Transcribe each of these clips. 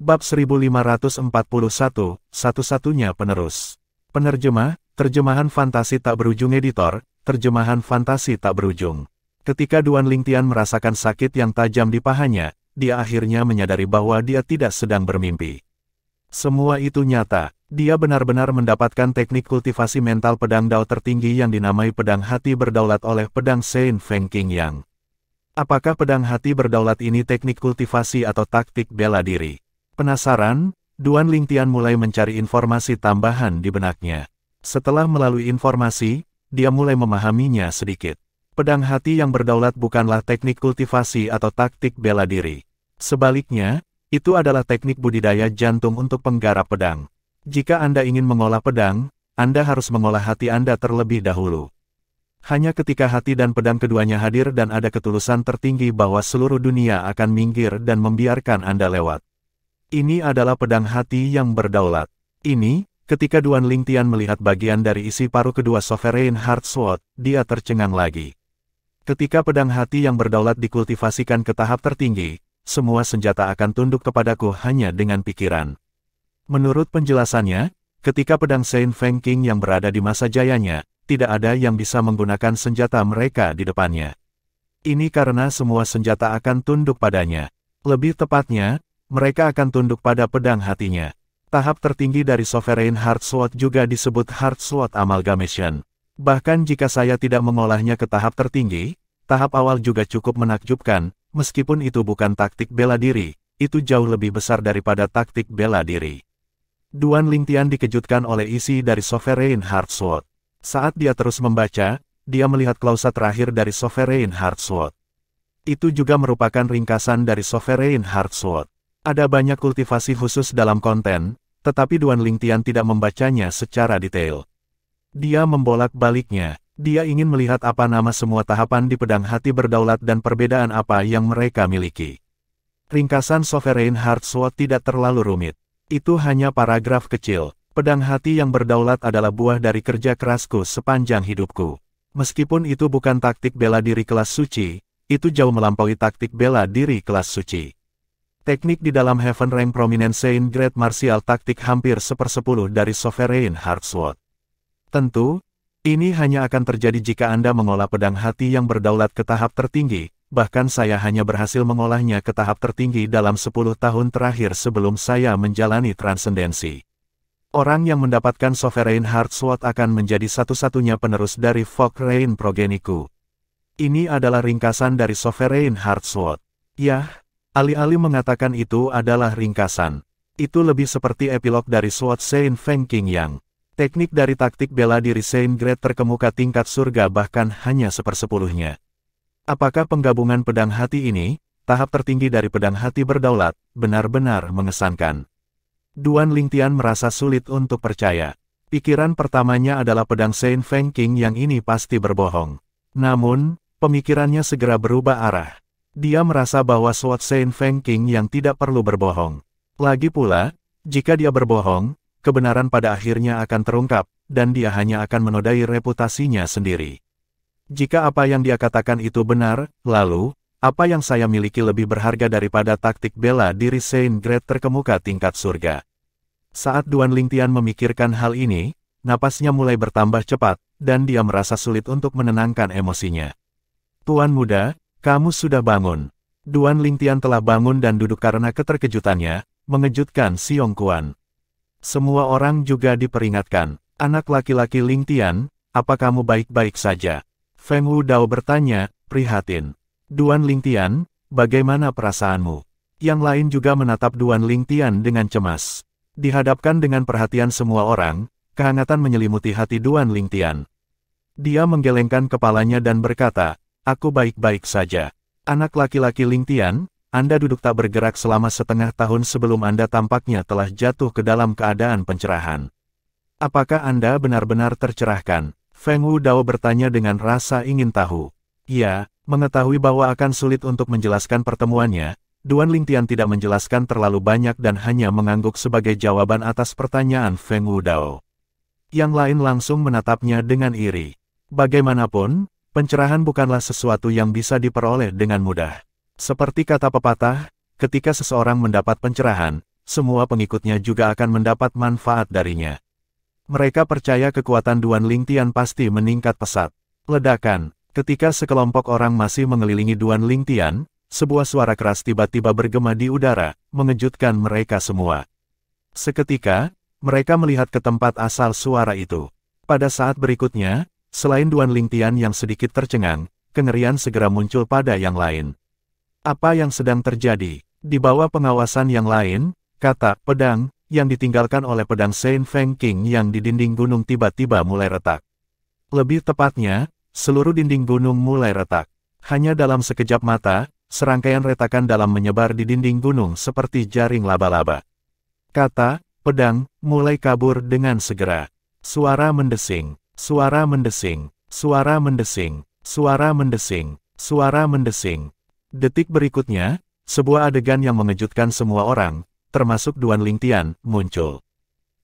Bab 1541, satu-satunya penerus. Penerjemah, terjemahan fantasi tak berujung editor, terjemahan fantasi tak berujung. Ketika Duan Lingtian merasakan sakit yang tajam di pahanya, dia akhirnya menyadari bahwa dia tidak sedang bermimpi. Semua itu nyata. Dia benar-benar mendapatkan teknik kultivasi mental pedang Dao tertinggi yang dinamai pedang hati berdaulat oleh pedang Sein Feng Qingyang. Apakah pedang hati berdaulat ini teknik kultivasi atau taktik bela diri? Penasaran, Duan Lingtian mulai mencari informasi tambahan di benaknya. Setelah melalui informasi, dia mulai memahaminya sedikit. Pedang hati yang berdaulat bukanlah teknik kultivasi atau taktik bela diri. Sebaliknya, itu adalah teknik budidaya jantung untuk penggarap pedang. Jika Anda ingin mengolah pedang, Anda harus mengolah hati Anda terlebih dahulu. Hanya ketika hati dan pedang keduanya hadir dan ada ketulusan tertinggi bahwa seluruh dunia akan minggir dan membiarkan Anda lewat. Ini adalah pedang hati yang berdaulat. Ini, ketika Duan Lingtian melihat bagian dari isi paruh kedua Sovereign Heart Sword, dia tercengang lagi. Ketika pedang hati yang berdaulat dikultivasikan ke tahap tertinggi, semua senjata akan tunduk kepadaku hanya dengan pikiran. Menurut penjelasannya, ketika pedang Sein Feng Qing yang berada di masa jayanya, tidak ada yang bisa menggunakan senjata mereka di depannya. Ini karena semua senjata akan tunduk padanya. Lebih tepatnya, mereka akan tunduk pada pedang hatinya. Tahap tertinggi dari Sovereign Heart Sword juga disebut Heart Sword Amalgamation. Bahkan jika saya tidak mengolahnya ke tahap tertinggi, tahap awal juga cukup menakjubkan, meskipun itu bukan taktik bela diri, itu jauh lebih besar daripada taktik bela diri. Duan Lingtian dikejutkan oleh isi dari Sovereign Heart Sword. Saat dia terus membaca, dia melihat klausa terakhir dari Sovereign Heart Sword. Itu juga merupakan ringkasan dari Sovereign Heart Sword. Ada banyak kultivasi khusus dalam konten, tetapi Duan Lingtian tidak membacanya secara detail. Dia membolak-baliknya. Dia ingin melihat apa nama semua tahapan di pedang hati berdaulat dan perbedaan apa yang mereka miliki. Ringkasan Sovereign Heart Sword tidak terlalu rumit. Itu hanya paragraf kecil. Pedang hati yang berdaulat adalah buah dari kerja kerasku sepanjang hidupku. Meskipun itu bukan taktik bela diri kelas suci, itu jauh melampaui taktik bela diri kelas suci. Teknik di dalam Heaven Rank Prominent Sein Great Martial taktik hampir 1/10 dari Sovereign Heart Sword. Tentu, ini hanya akan terjadi jika Anda mengolah pedang hati yang berdaulat ke tahap tertinggi. Bahkan saya hanya berhasil mengolahnya ke tahap tertinggi dalam 10 tahun terakhir sebelum saya menjalani transendensi. Orang yang mendapatkan Sovereign Heart Sword akan menjadi satu-satunya penerus dari Fog Rain progeniku. Ini adalah ringkasan dari Sovereign Heart Sword. Yah, alih-alih mengatakan itu adalah ringkasan. Itu lebih seperti epilog dari Sword Sein Feng Qingyang. Teknik dari taktik bela diri Sein Great terkemuka tingkat surga bahkan hanya 1/10-nya. Apakah penggabungan pedang hati ini, tahap tertinggi dari pedang hati berdaulat, benar-benar mengesankan? Duan Lingtian merasa sulit untuk percaya. Pikiran pertamanya adalah pedang Sein Feng Qing yang ini pasti berbohong. Namun, pemikirannya segera berubah arah. Dia merasa bahwa Sword Sein Feng Qing yang tidak perlu berbohong. Lagi pula, jika dia berbohong, kebenaran pada akhirnya akan terungkap, dan dia hanya akan menodai reputasinya sendiri. Jika apa yang dia katakan itu benar, lalu, apa yang saya miliki lebih berharga daripada taktik bela diri Sein Great terkemuka tingkat surga? Saat Duan Lingtian memikirkan hal ini, napasnya mulai bertambah cepat, dan dia merasa sulit untuk menenangkan emosinya. Tuan muda, kamu sudah bangun. Duan Lingtian telah bangun dan duduk karena keterkejutannya, mengejutkan Xiong Quan. Semua orang juga diperingatkan. Anak laki-laki Lingtian, apa kamu baik-baik saja? Feng Wudao bertanya, prihatin. Duan Lingtian, bagaimana perasaanmu? Yang lain juga menatap Duan Lingtian dengan cemas. Dihadapkan dengan perhatian semua orang, kehangatan menyelimuti hati Duan Lingtian. Dia menggelengkan kepalanya dan berkata, aku baik-baik saja. Anak laki-laki Lingtian, Anda duduk tak bergerak selama setengah tahun sebelum Anda tampaknya telah jatuh ke dalam keadaan pencerahan. Apakah Anda benar-benar tercerahkan? Feng Wudao bertanya dengan rasa ingin tahu. Ya, mengetahui bahwa akan sulit untuk menjelaskan pertemuannya, Duan Lingtian tidak menjelaskan terlalu banyak dan hanya mengangguk sebagai jawaban atas pertanyaan Feng Wudao. Yang lain langsung menatapnya dengan iri. Bagaimanapun, pencerahan bukanlah sesuatu yang bisa diperoleh dengan mudah. Seperti kata pepatah, ketika seseorang mendapat pencerahan, semua pengikutnya juga akan mendapat manfaat darinya. Mereka percaya kekuatan Duan Lingtian pasti meningkat pesat. Ledakan. Ketika sekelompok orang masih mengelilingi Duan Lingtian, sebuah suara keras tiba-tiba bergema di udara, mengejutkan mereka semua. Seketika, mereka melihat ke tempat asal suara itu. Pada saat berikutnya, selain Duan Lingtian yang sedikit tercengang, kengerian segera muncul pada yang lain. Apa yang sedang terjadi? Di bawah pengawasan yang lain, kata pedang yang ditinggalkan oleh pedang Saint Feng King yang di dinding gunung tiba-tiba mulai retak. Lebih tepatnya, seluruh dinding gunung mulai retak. Hanya dalam sekejap mata, serangkaian retakan dalam menyebar di dinding gunung seperti jaring laba-laba. Kata pedang mulai kabur dengan segera. Suara mendesing, suara mendesing, suara mendesing, suara mendesing, suara mendesing. Detik berikutnya, sebuah adegan yang mengejutkan semua orang, termasuk Duan Lingtian, muncul.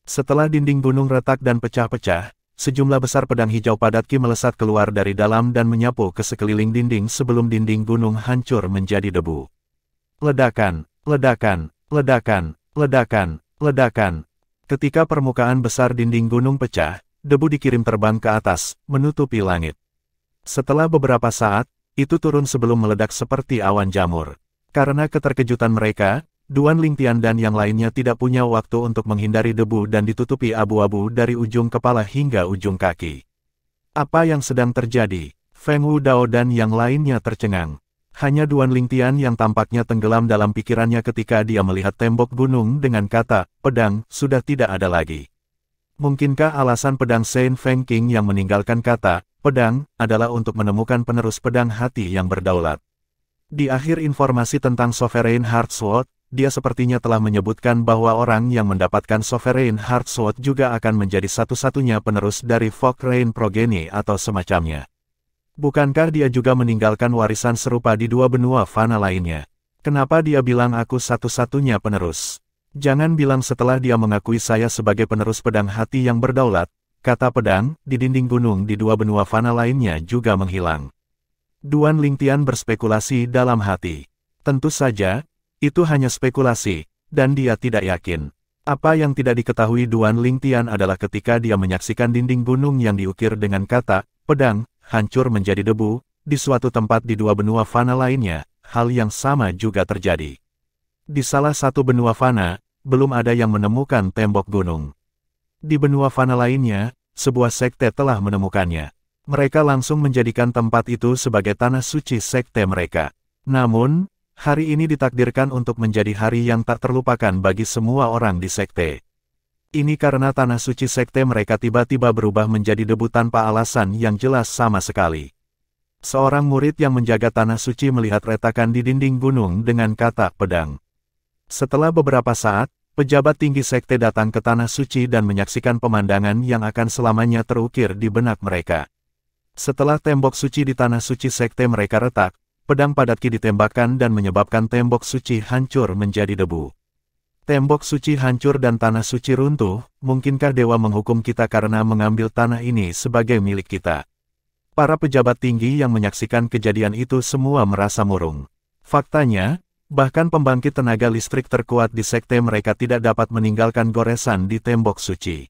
Setelah dinding gunung retak dan pecah-pecah, sejumlah besar pedang hijau padat Ki melesat keluar dari dalam dan menyapu ke sekeliling dinding sebelum dinding gunung hancur menjadi debu. Ledakan, ledakan, ledakan, ledakan, ledakan. Ketika permukaan besar dinding gunung pecah, debu dikirim terbang ke atas, menutupi langit. Setelah beberapa saat, itu turun sebelum meledak seperti awan jamur. Karena keterkejutan mereka, Duan Lingtian dan yang lainnya tidak punya waktu untuk menghindari debu dan ditutupi abu-abu dari ujung kepala hingga ujung kaki. Apa yang sedang terjadi? Feng Wudao dan yang lainnya tercengang. Hanya Duan Lingtian yang tampaknya tenggelam dalam pikirannya ketika dia melihat tembok gunung dengan kata, pedang, sudah tidak ada lagi. Mungkinkah alasan pedang Saint Feng King yang meninggalkan kata, pedang, adalah untuk menemukan penerus pedang hati yang berdaulat? Di akhir informasi tentang Sovereign Heart Sword, dia sepertinya telah menyebutkan bahwa orang yang mendapatkan Sovereign Heart Sword juga akan menjadi satu-satunya penerus dari Fockrain Progeny atau semacamnya. Bukankah dia juga meninggalkan warisan serupa di dua benua fana lainnya? Kenapa dia bilang aku satu-satunya penerus? Jangan bilang setelah dia mengakui saya sebagai penerus pedang hati yang berdaulat, kata pedang di dinding gunung di dua benua fana lainnya juga menghilang. Duan Lingtian berspekulasi dalam hati. Tentu saja, itu hanya spekulasi, dan dia tidak yakin. Apa yang tidak diketahui Duan Lingtian adalah ketika dia menyaksikan dinding gunung yang diukir dengan kata, pedang, hancur menjadi debu, di suatu tempat di dua benua fana lainnya, hal yang sama juga terjadi. Di salah satu benua fana, belum ada yang menemukan tembok gunung. Di benua fana lainnya, sebuah sekte telah menemukannya. Mereka langsung menjadikan tempat itu sebagai tanah suci sekte mereka. Namun, hari ini ditakdirkan untuk menjadi hari yang tak terlupakan bagi semua orang di sekte. Ini karena tanah suci sekte mereka tiba-tiba berubah menjadi debu tanpa alasan yang jelas sama sekali. Seorang murid yang menjaga tanah suci melihat retakan di dinding gunung dengan kata pedang. Setelah beberapa saat, pejabat tinggi sekte datang ke tanah suci dan menyaksikan pemandangan yang akan selamanya terukir di benak mereka. Setelah tembok suci di tanah suci sekte mereka retak, pedang padat Ki ditembakkan dan menyebabkan tembok suci hancur menjadi debu. Tembok suci hancur dan tanah suci runtuh, mungkinkah dewa menghukum kita karena mengambil tanah ini sebagai milik kita? Para pejabat tinggi yang menyaksikan kejadian itu semua merasa murung. Faktanya, bahkan pembangkit tenaga listrik terkuat di sekte mereka tidak dapat meninggalkan goresan di tembok suci.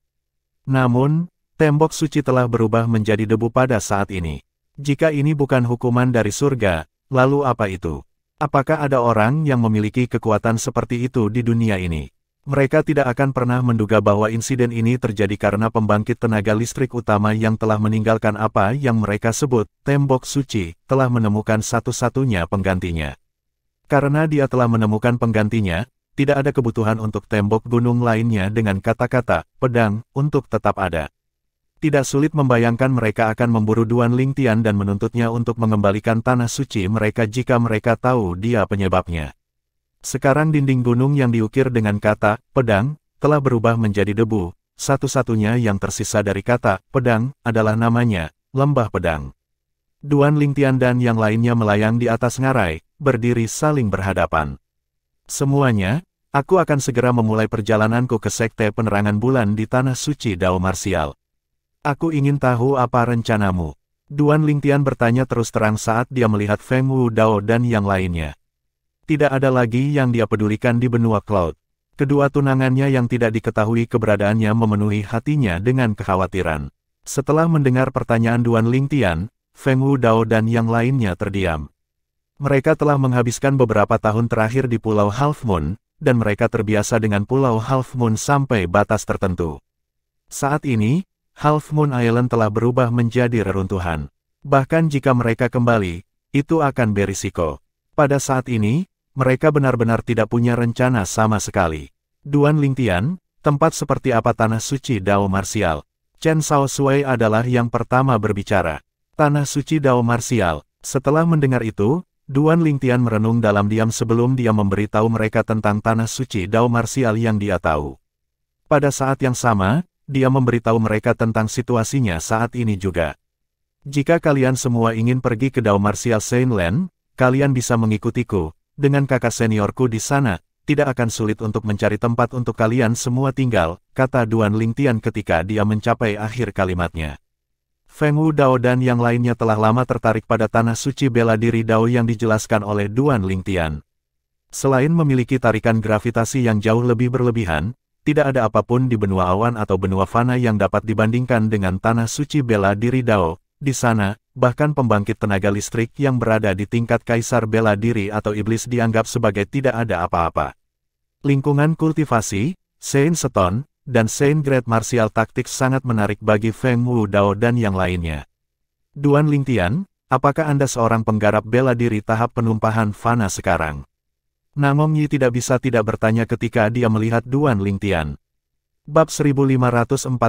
Namun, tembok suci telah berubah menjadi debu pada saat ini. Jika ini bukan hukuman dari surga, lalu apa itu? Apakah ada orang yang memiliki kekuatan seperti itu di dunia ini? Mereka tidak akan pernah menduga bahwa insiden ini terjadi karena pembangkit tenaga listrik utama yang telah meninggalkan apa yang mereka sebut tembok suci, telah menemukan satu-satunya penggantinya. Karena dia telah menemukan penggantinya, tidak ada kebutuhan untuk tembok gunung lainnya dengan kata-kata pedang untuk tetap ada. Tidak sulit membayangkan mereka akan memburu Duan Lingtian dan menuntutnya untuk mengembalikan tanah suci mereka jika mereka tahu dia penyebabnya. Sekarang dinding gunung yang diukir dengan kata pedang telah berubah menjadi debu. Satu-satunya yang tersisa dari kata pedang adalah namanya Lembah Pedang. Duan Lingtian dan yang lainnya melayang di atas ngarai, berdiri saling berhadapan. Semuanya, aku akan segera memulai perjalananku ke sekte penerangan bulan di tanah suci Dao Marsial. Aku ingin tahu apa rencanamu. Duan Lingtian bertanya terus terang saat dia melihat Feng Wudao dan yang lainnya. Tidak ada lagi yang dia pedulikan di benua Cloud. Kedua tunangannya yang tidak diketahui keberadaannya memenuhi hatinya dengan kekhawatiran. Setelah mendengar pertanyaan Duan Lingtian, Feng Wudao dan yang lainnya terdiam. Mereka telah menghabiskan beberapa tahun terakhir di Pulau Half Moon, dan mereka terbiasa dengan Pulau Half Moon sampai batas tertentu. Saat ini, Half Moon Island telah berubah menjadi reruntuhan. Bahkan jika mereka kembali, itu akan berisiko. Pada saat ini, mereka benar-benar tidak punya rencana sama sekali. Duan Lingtian, tempat seperti apa tanah suci Dao Marsial? Chen Shaoshui adalah yang pertama berbicara. Tanah suci Dao Marsial. Setelah mendengar itu, Duan Lingtian merenung dalam diam sebelum dia memberitahu mereka tentang tanah suci Dao Marsial yang dia tahu. Pada saat yang sama, dia memberitahu mereka tentang situasinya saat ini juga. Jika kalian semua ingin pergi ke Dao Marsial Saintland, kalian bisa mengikutiku. Dengan kakak seniorku di sana, tidak akan sulit untuk mencari tempat untuk kalian semua tinggal, kata Duan Lingtian ketika dia mencapai akhir kalimatnya. Feng Wudao dan yang lainnya telah lama tertarik pada tanah suci bela diri Dao yang dijelaskan oleh Duan Lingtian. Selain memiliki tarikan gravitasi yang jauh lebih berlebihan, tidak ada apapun di benua awan atau benua fana yang dapat dibandingkan dengan tanah suci bela diri Dao. Di sana, bahkan pembangkit tenaga listrik yang berada di tingkat kaisar bela diri atau iblis dianggap sebagai tidak ada apa-apa. Lingkungan kultivasi, Saint Stone, dan Saint Great Martial Tactics sangat menarik bagi Feng Wudao dan yang lainnya. Duan Lingtian, apakah Anda seorang penggarap bela diri tahap penumpahan fana sekarang? Namong Yi tidak bisa tidak bertanya ketika dia melihat Duan Lingtian. Bab 1542,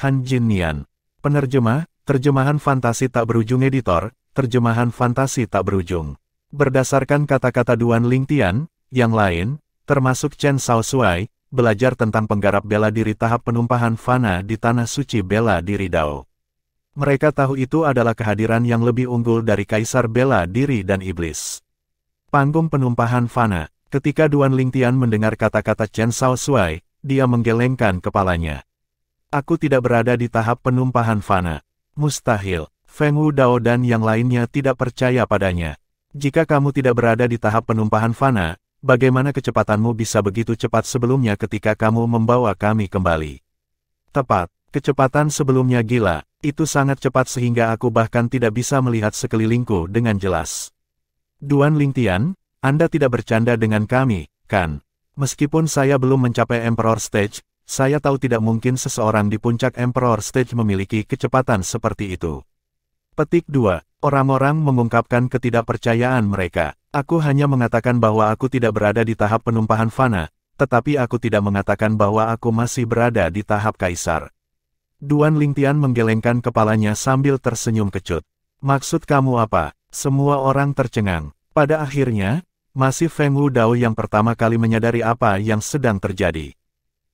Han Jin Nian. Penerjemah, Terjemahan Fantasi Tak Berujung Editor, Terjemahan Fantasi Tak Berujung. Berdasarkan kata-kata Duan Lingtian, yang lain, termasuk Chen Shaoshui, belajar tentang penggarap bela diri tahap penumpahan fana di tanah suci bela diri Dao. Mereka tahu itu adalah kehadiran yang lebih unggul dari kaisar bela diri dan iblis. Panggung penumpahan fana. Ketika Duan Lingtian mendengar kata-kata Chen Shaoshui, dia menggelengkan kepalanya. Aku tidak berada di tahap penumpahan fana. Mustahil. Feng Wudao dan yang lainnya tidak percaya padanya. Jika kamu tidak berada di tahap penumpahan fana, bagaimana kecepatanmu bisa begitu cepat sebelumnya ketika kamu membawa kami kembali? Tepat, kecepatan sebelumnya gila, itu sangat cepat sehingga aku bahkan tidak bisa melihat sekelilingku dengan jelas. Duan Lingtian, Anda tidak bercanda dengan kami, kan? Meskipun saya belum mencapai Emperor Stage, saya tahu tidak mungkin seseorang di puncak Emperor Stage memiliki kecepatan seperti itu. Petik 2. Orang-orang mengungkapkan ketidakpercayaan mereka. Aku hanya mengatakan bahwa aku tidak berada di tahap penumpahan fana, tetapi aku tidak mengatakan bahwa aku masih berada di tahap kaisar. Duan Lingtian menggelengkan kepalanya sambil tersenyum kecut. Maksud kamu apa? Semua orang tercengang. Pada akhirnya, masih Feng Wudao yang pertama kali menyadari apa yang sedang terjadi.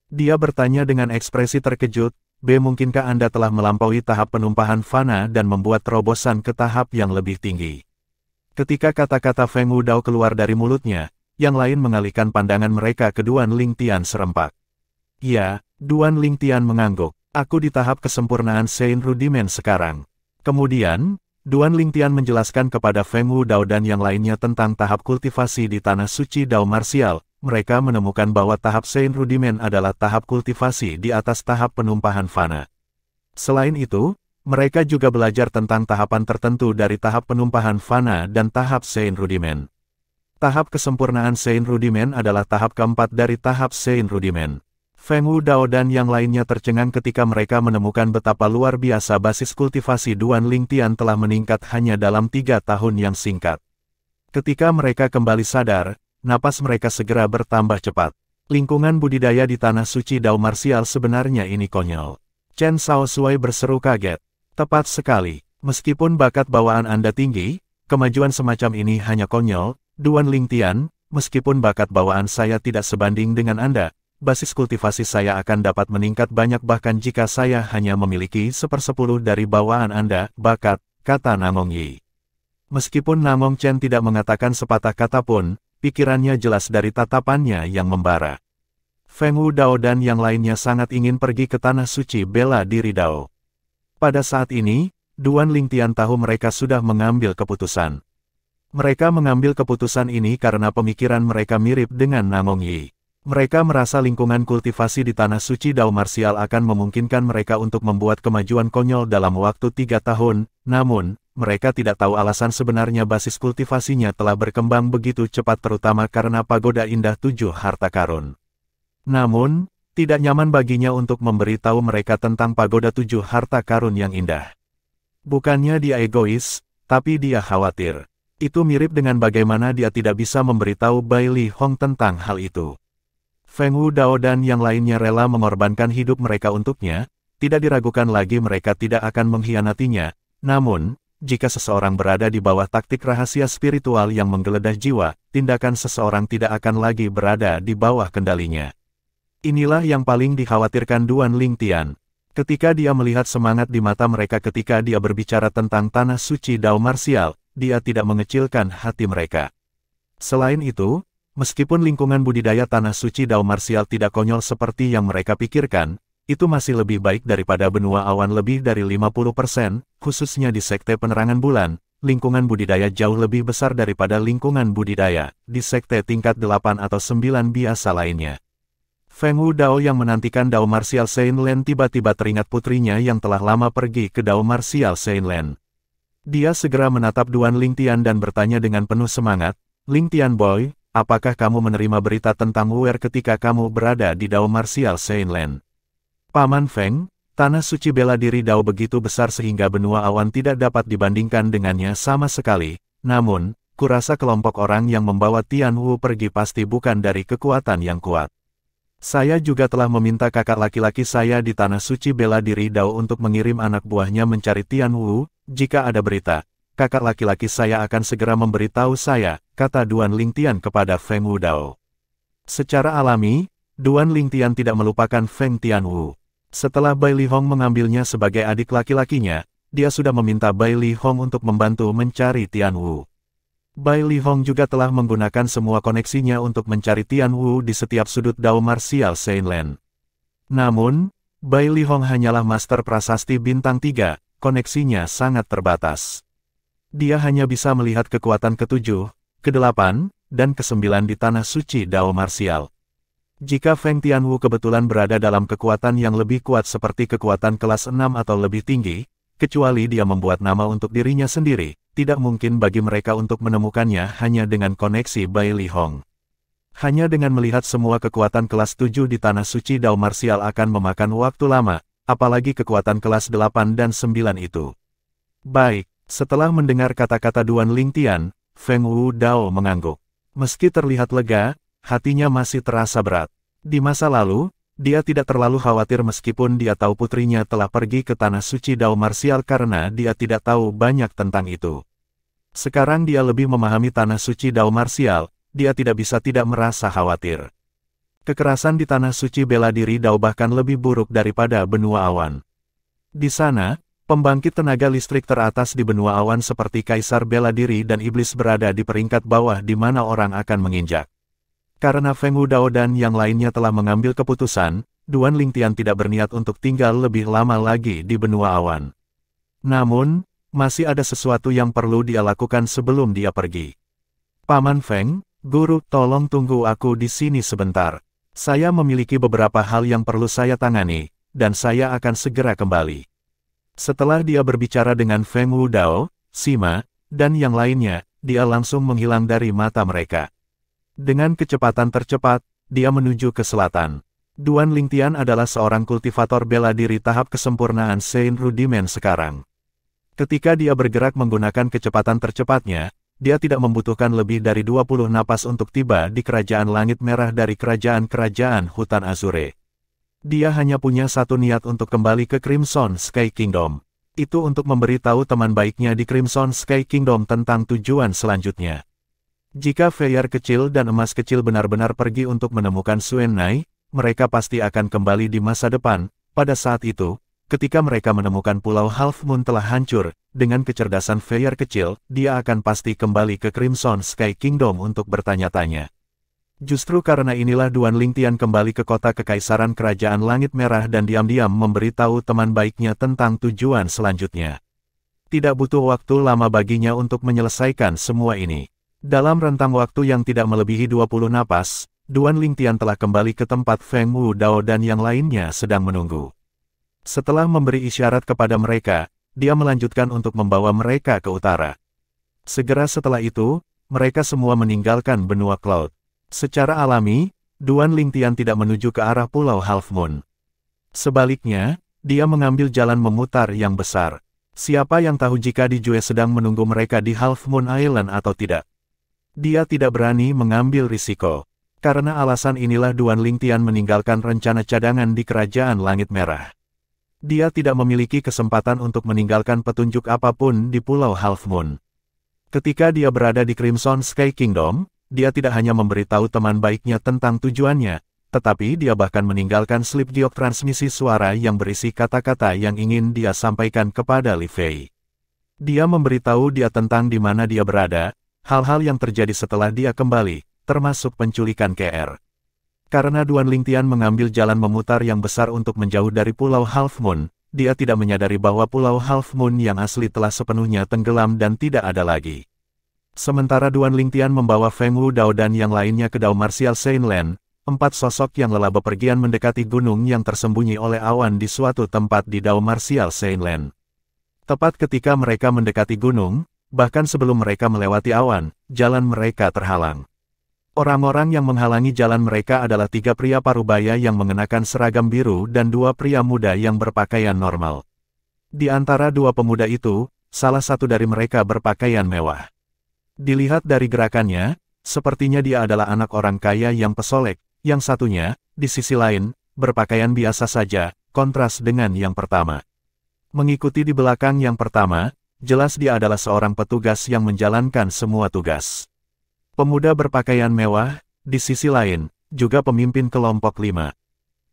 Dia bertanya dengan ekspresi terkejut, mungkinkah Anda telah melampaui tahap penumpahan fana dan membuat terobosan ke tahap yang lebih tinggi? Ketika kata-kata Feng Wudao keluar dari mulutnya, yang lain mengalihkan pandangan mereka ke Duan Lingtian serempak. Ya, Duan Lingtian mengangguk, aku di tahap kesempurnaan Saint Rudiment sekarang. Kemudian, Duan Lingtian menjelaskan kepada Feng Wudao dan yang lainnya tentang tahap kultivasi di tanah suci Dao Marsial. Mereka menemukan bahwa tahap Saint Rudiment adalah tahap kultivasi di atas tahap penumpahan fana. Selain itu, mereka juga belajar tentang tahapan tertentu dari tahap penumpahan fana dan tahap Saint Rudiment. Tahap kesempurnaan Saint Rudiment adalah tahap keempat dari tahap Saint Rudiment. Feng Wudao dan yang lainnya tercengang ketika mereka menemukan betapa luar biasa basis kultivasi Duan Lingtian telah meningkat hanya dalam 3 tahun yang singkat. Ketika mereka kembali sadar, napas mereka segera bertambah cepat. Lingkungan budidaya di tanah suci Dao Marsial sebenarnya ini konyol. Chen Shaoshui berseru kaget. Tepat sekali. Meskipun bakat bawaan Anda tinggi, kemajuan semacam ini hanya konyol. Duan Lingtian, meskipun bakat bawaan saya tidak sebanding dengan Anda, basis kultivasi saya akan dapat meningkat banyak bahkan jika saya hanya memiliki 1/10 dari bawaan Anda, bakat, kata Namong Yi. Meskipun Namong Chen tidak mengatakan sepatah kata pun, pikirannya jelas dari tatapannya yang membara. Feng Wudao dan yang lainnya sangat ingin pergi ke tanah suci bela diri Dao. Pada saat ini, Duan Lingtian tahu mereka sudah mengambil keputusan. Mereka mengambil keputusan ini karena pemikiran mereka mirip dengan Namong Yi. Mereka merasa lingkungan kultivasi di Tanah Suci Dao Marsial akan memungkinkan mereka untuk membuat kemajuan konyol dalam waktu 3 tahun, namun, mereka tidak tahu alasan sebenarnya basis kultivasinya telah berkembang begitu cepat terutama karena pagoda indah 7 harta karun. Namun, tidak nyaman baginya untuk memberitahu mereka tentang pagoda 7 harta karun yang indah. Bukannya dia egois, tapi dia khawatir. Itu mirip dengan bagaimana dia tidak bisa memberitahu Bai Li Hong tentang hal itu. Feng Wu Dao dan yang lainnya rela mengorbankan hidup mereka untuknya, tidak diragukan lagi mereka tidak akan mengkhianatinya. Namun, jika seseorang berada di bawah taktik rahasia spiritual yang menggeledah jiwa, tindakan seseorang tidak akan lagi berada di bawah kendalinya. Inilah yang paling dikhawatirkan Duan Lingtian. Ketika dia melihat semangat di mata mereka ketika dia berbicara tentang Tanah Suci Dao Marsial, dia tidak mengecilkan hati mereka. Selain itu, meskipun lingkungan budidaya Tanah Suci Dao Marsial tidak konyol seperti yang mereka pikirkan, itu masih lebih baik daripada benua awan lebih dari 50%, khususnya di Sekte Penerangan Bulan, lingkungan budidaya jauh lebih besar daripada lingkungan budidaya di Sekte tingkat 8 atau 9 biasa lainnya. Feng Wu Dao yang menantikan Dao Marsial Shenlen tiba-tiba teringat putrinya yang telah lama pergi ke Dao Marsial Shenlen. Dia segera menatap Duan Lingtian dan bertanya dengan penuh semangat, "Lingtian Boy, apakah kamu menerima berita tentang Wuer ketika kamu berada di Dao Marsial Shenlen?" "Paman Feng, Tanah Suci bela diri Dao begitu besar sehingga benua awan tidak dapat dibandingkan dengannya sama sekali. Namun, kurasa kelompok orang yang membawa Tian Wu pergi pasti bukan dari kekuatan yang kuat. Saya juga telah meminta kakak laki-laki saya di Tanah Suci bela diri Dao untuk mengirim anak buahnya mencari Tian Wu. Jika ada berita, kakak laki-laki saya akan segera memberitahu saya," kata Duan Lingtian kepada Feng Wu Dao. Secara alami, Duan Lingtian tidak melupakan Feng Tianwu. Setelah Bai Li Hong mengambilnya sebagai adik laki-lakinya, dia sudah meminta Bai Li Hong untuk membantu mencari Tianwu. Bai Li Hong juga telah menggunakan semua koneksinya untuk mencari Tianwu di setiap sudut Dao Marsial Shenlen. Namun, Bai Li Hong hanyalah master prasasti bintang 3, koneksinya sangat terbatas. Dia hanya bisa melihat kekuatan ke-7, ke-8, dan ke-9 di Tanah Suci Dao Marsial. Jika Feng Tianwu kebetulan berada dalam kekuatan yang lebih kuat seperti kekuatan kelas 6 atau lebih tinggi, kecuali dia membuat nama untuk dirinya sendiri, tidak mungkin bagi mereka untuk menemukannya hanya dengan koneksi Bai Li Hong. Hanya dengan melihat semua kekuatan kelas 7 di Tanah Suci Dao Marsial akan memakan waktu lama, apalagi kekuatan kelas 8 dan 9 itu. Baik, setelah mendengar kata-kata Duan Lingtian, Feng Wu Dao mengangguk. Meski terlihat lega, hatinya masih terasa berat. Di masa lalu, dia tidak terlalu khawatir meskipun dia tahu putrinya telah pergi ke Tanah Suci Dao Marsial karena dia tidak tahu banyak tentang itu. Sekarang dia lebih memahami Tanah Suci Dao Marsial, dia tidak bisa tidak merasa khawatir. Kekerasan di Tanah Suci bela diri Dao bahkan lebih buruk daripada benua awan. Di sana, pembangkit tenaga listrik teratas di benua awan seperti Kaisar bela diri dan Iblis berada di peringkat bawah di mana orang akan menginjak. Karena Feng Wu Dao dan yang lainnya telah mengambil keputusan, Duan Lingtian tidak berniat untuk tinggal lebih lama lagi di benua awan. Namun, masih ada sesuatu yang perlu dia lakukan sebelum dia pergi. "Paman Feng, Guru, tolong tunggu aku di sini sebentar. Saya memiliki beberapa hal yang perlu saya tangani, dan saya akan segera kembali." Setelah dia berbicara dengan Feng Wu Dao, Sima, dan yang lainnya, dia langsung menghilang dari mata mereka. Dengan kecepatan tercepat, dia menuju ke selatan. Duan Lingtian adalah seorang kultivator bela diri tahap kesempurnaan Sein Rudimen sekarang. Ketika dia bergerak menggunakan kecepatan tercepatnya, dia tidak membutuhkan lebih dari 20 napas untuk tiba di Kerajaan Langit Merah dari kerajaan-kerajaan Hutan Azure. Dia hanya punya satu niat untuk kembali ke Crimson Sky Kingdom. Itu untuk memberitahu teman baiknya di Crimson Sky Kingdom tentang tujuan selanjutnya. Jika Feyar kecil dan emas kecil benar-benar pergi untuk menemukan Suen Nai, mereka pasti akan kembali di masa depan. Pada saat itu, ketika mereka menemukan Pulau Half Moon telah hancur, dengan kecerdasan Feyar kecil, dia akan pasti kembali ke Crimson Sky Kingdom untuk bertanya-tanya. Justru karena inilah Duan Lingtian kembali ke kota kekaisaran Kerajaan Langit Merah dan diam-diam memberitahu teman baiknya tentang tujuan selanjutnya. Tidak butuh waktu lama baginya untuk menyelesaikan semua ini. Dalam rentang waktu yang tidak melebihi 20 napas, Duan Lingtian telah kembali ke tempat Feng Wu Dao dan yang lainnya sedang menunggu. Setelah memberi isyarat kepada mereka, dia melanjutkan untuk membawa mereka ke utara. Segera setelah itu, mereka semua meninggalkan benua Cloud. Secara alami, Duan Lingtian tidak menuju ke arah Pulau Half Moon. Sebaliknya, dia mengambil jalan memutar yang besar. Siapa yang tahu jika Di Jue sedang menunggu mereka di Half Moon Island atau tidak? Dia tidak berani mengambil risiko. Karena alasan inilah Duan Lingtian meninggalkan rencana cadangan di Kerajaan Langit Merah. Dia tidak memiliki kesempatan untuk meninggalkan petunjuk apapun di Pulau Half Moon. Ketika dia berada di Crimson Sky Kingdom, dia tidak hanya memberitahu teman baiknya tentang tujuannya, tetapi dia bahkan meninggalkan slip giok transmisi suara yang berisi kata-kata yang ingin dia sampaikan kepada Li Fei. Dia memberitahu dia tentang di mana dia berada, hal-hal yang terjadi setelah dia kembali, termasuk penculikan KR. Karena Duan Lingtian mengambil jalan memutar yang besar untuk menjauh dari Pulau Half Moon, dia tidak menyadari bahwa Pulau Half Moon yang asli telah sepenuhnya tenggelam dan tidak ada lagi. Sementara Duan Lingtian membawa Feng Wu Dao dan yang lainnya ke Dao Martial Saintland, 4 sosok yang lelah bepergian mendekati gunung yang tersembunyi oleh awan di suatu tempat di Dao Martial Saintland. Tepat ketika mereka mendekati gunung, bahkan sebelum mereka melewati awan, jalan mereka terhalang. Orang-orang yang menghalangi jalan mereka adalah 3 pria parubaya yang mengenakan seragam biru dan 2 pria muda yang berpakaian normal. Di antara 2 pemuda itu, salah satu dari mereka berpakaian mewah. Dilihat dari gerakannya, sepertinya dia adalah anak orang kaya yang pesolek, yang satunya, di sisi lain, berpakaian biasa saja, kontras dengan yang pertama. Mengikuti di belakang yang pertama, jelas dia adalah seorang petugas yang menjalankan semua tugas. Pemuda berpakaian mewah, di sisi lain, juga pemimpin kelompok 5.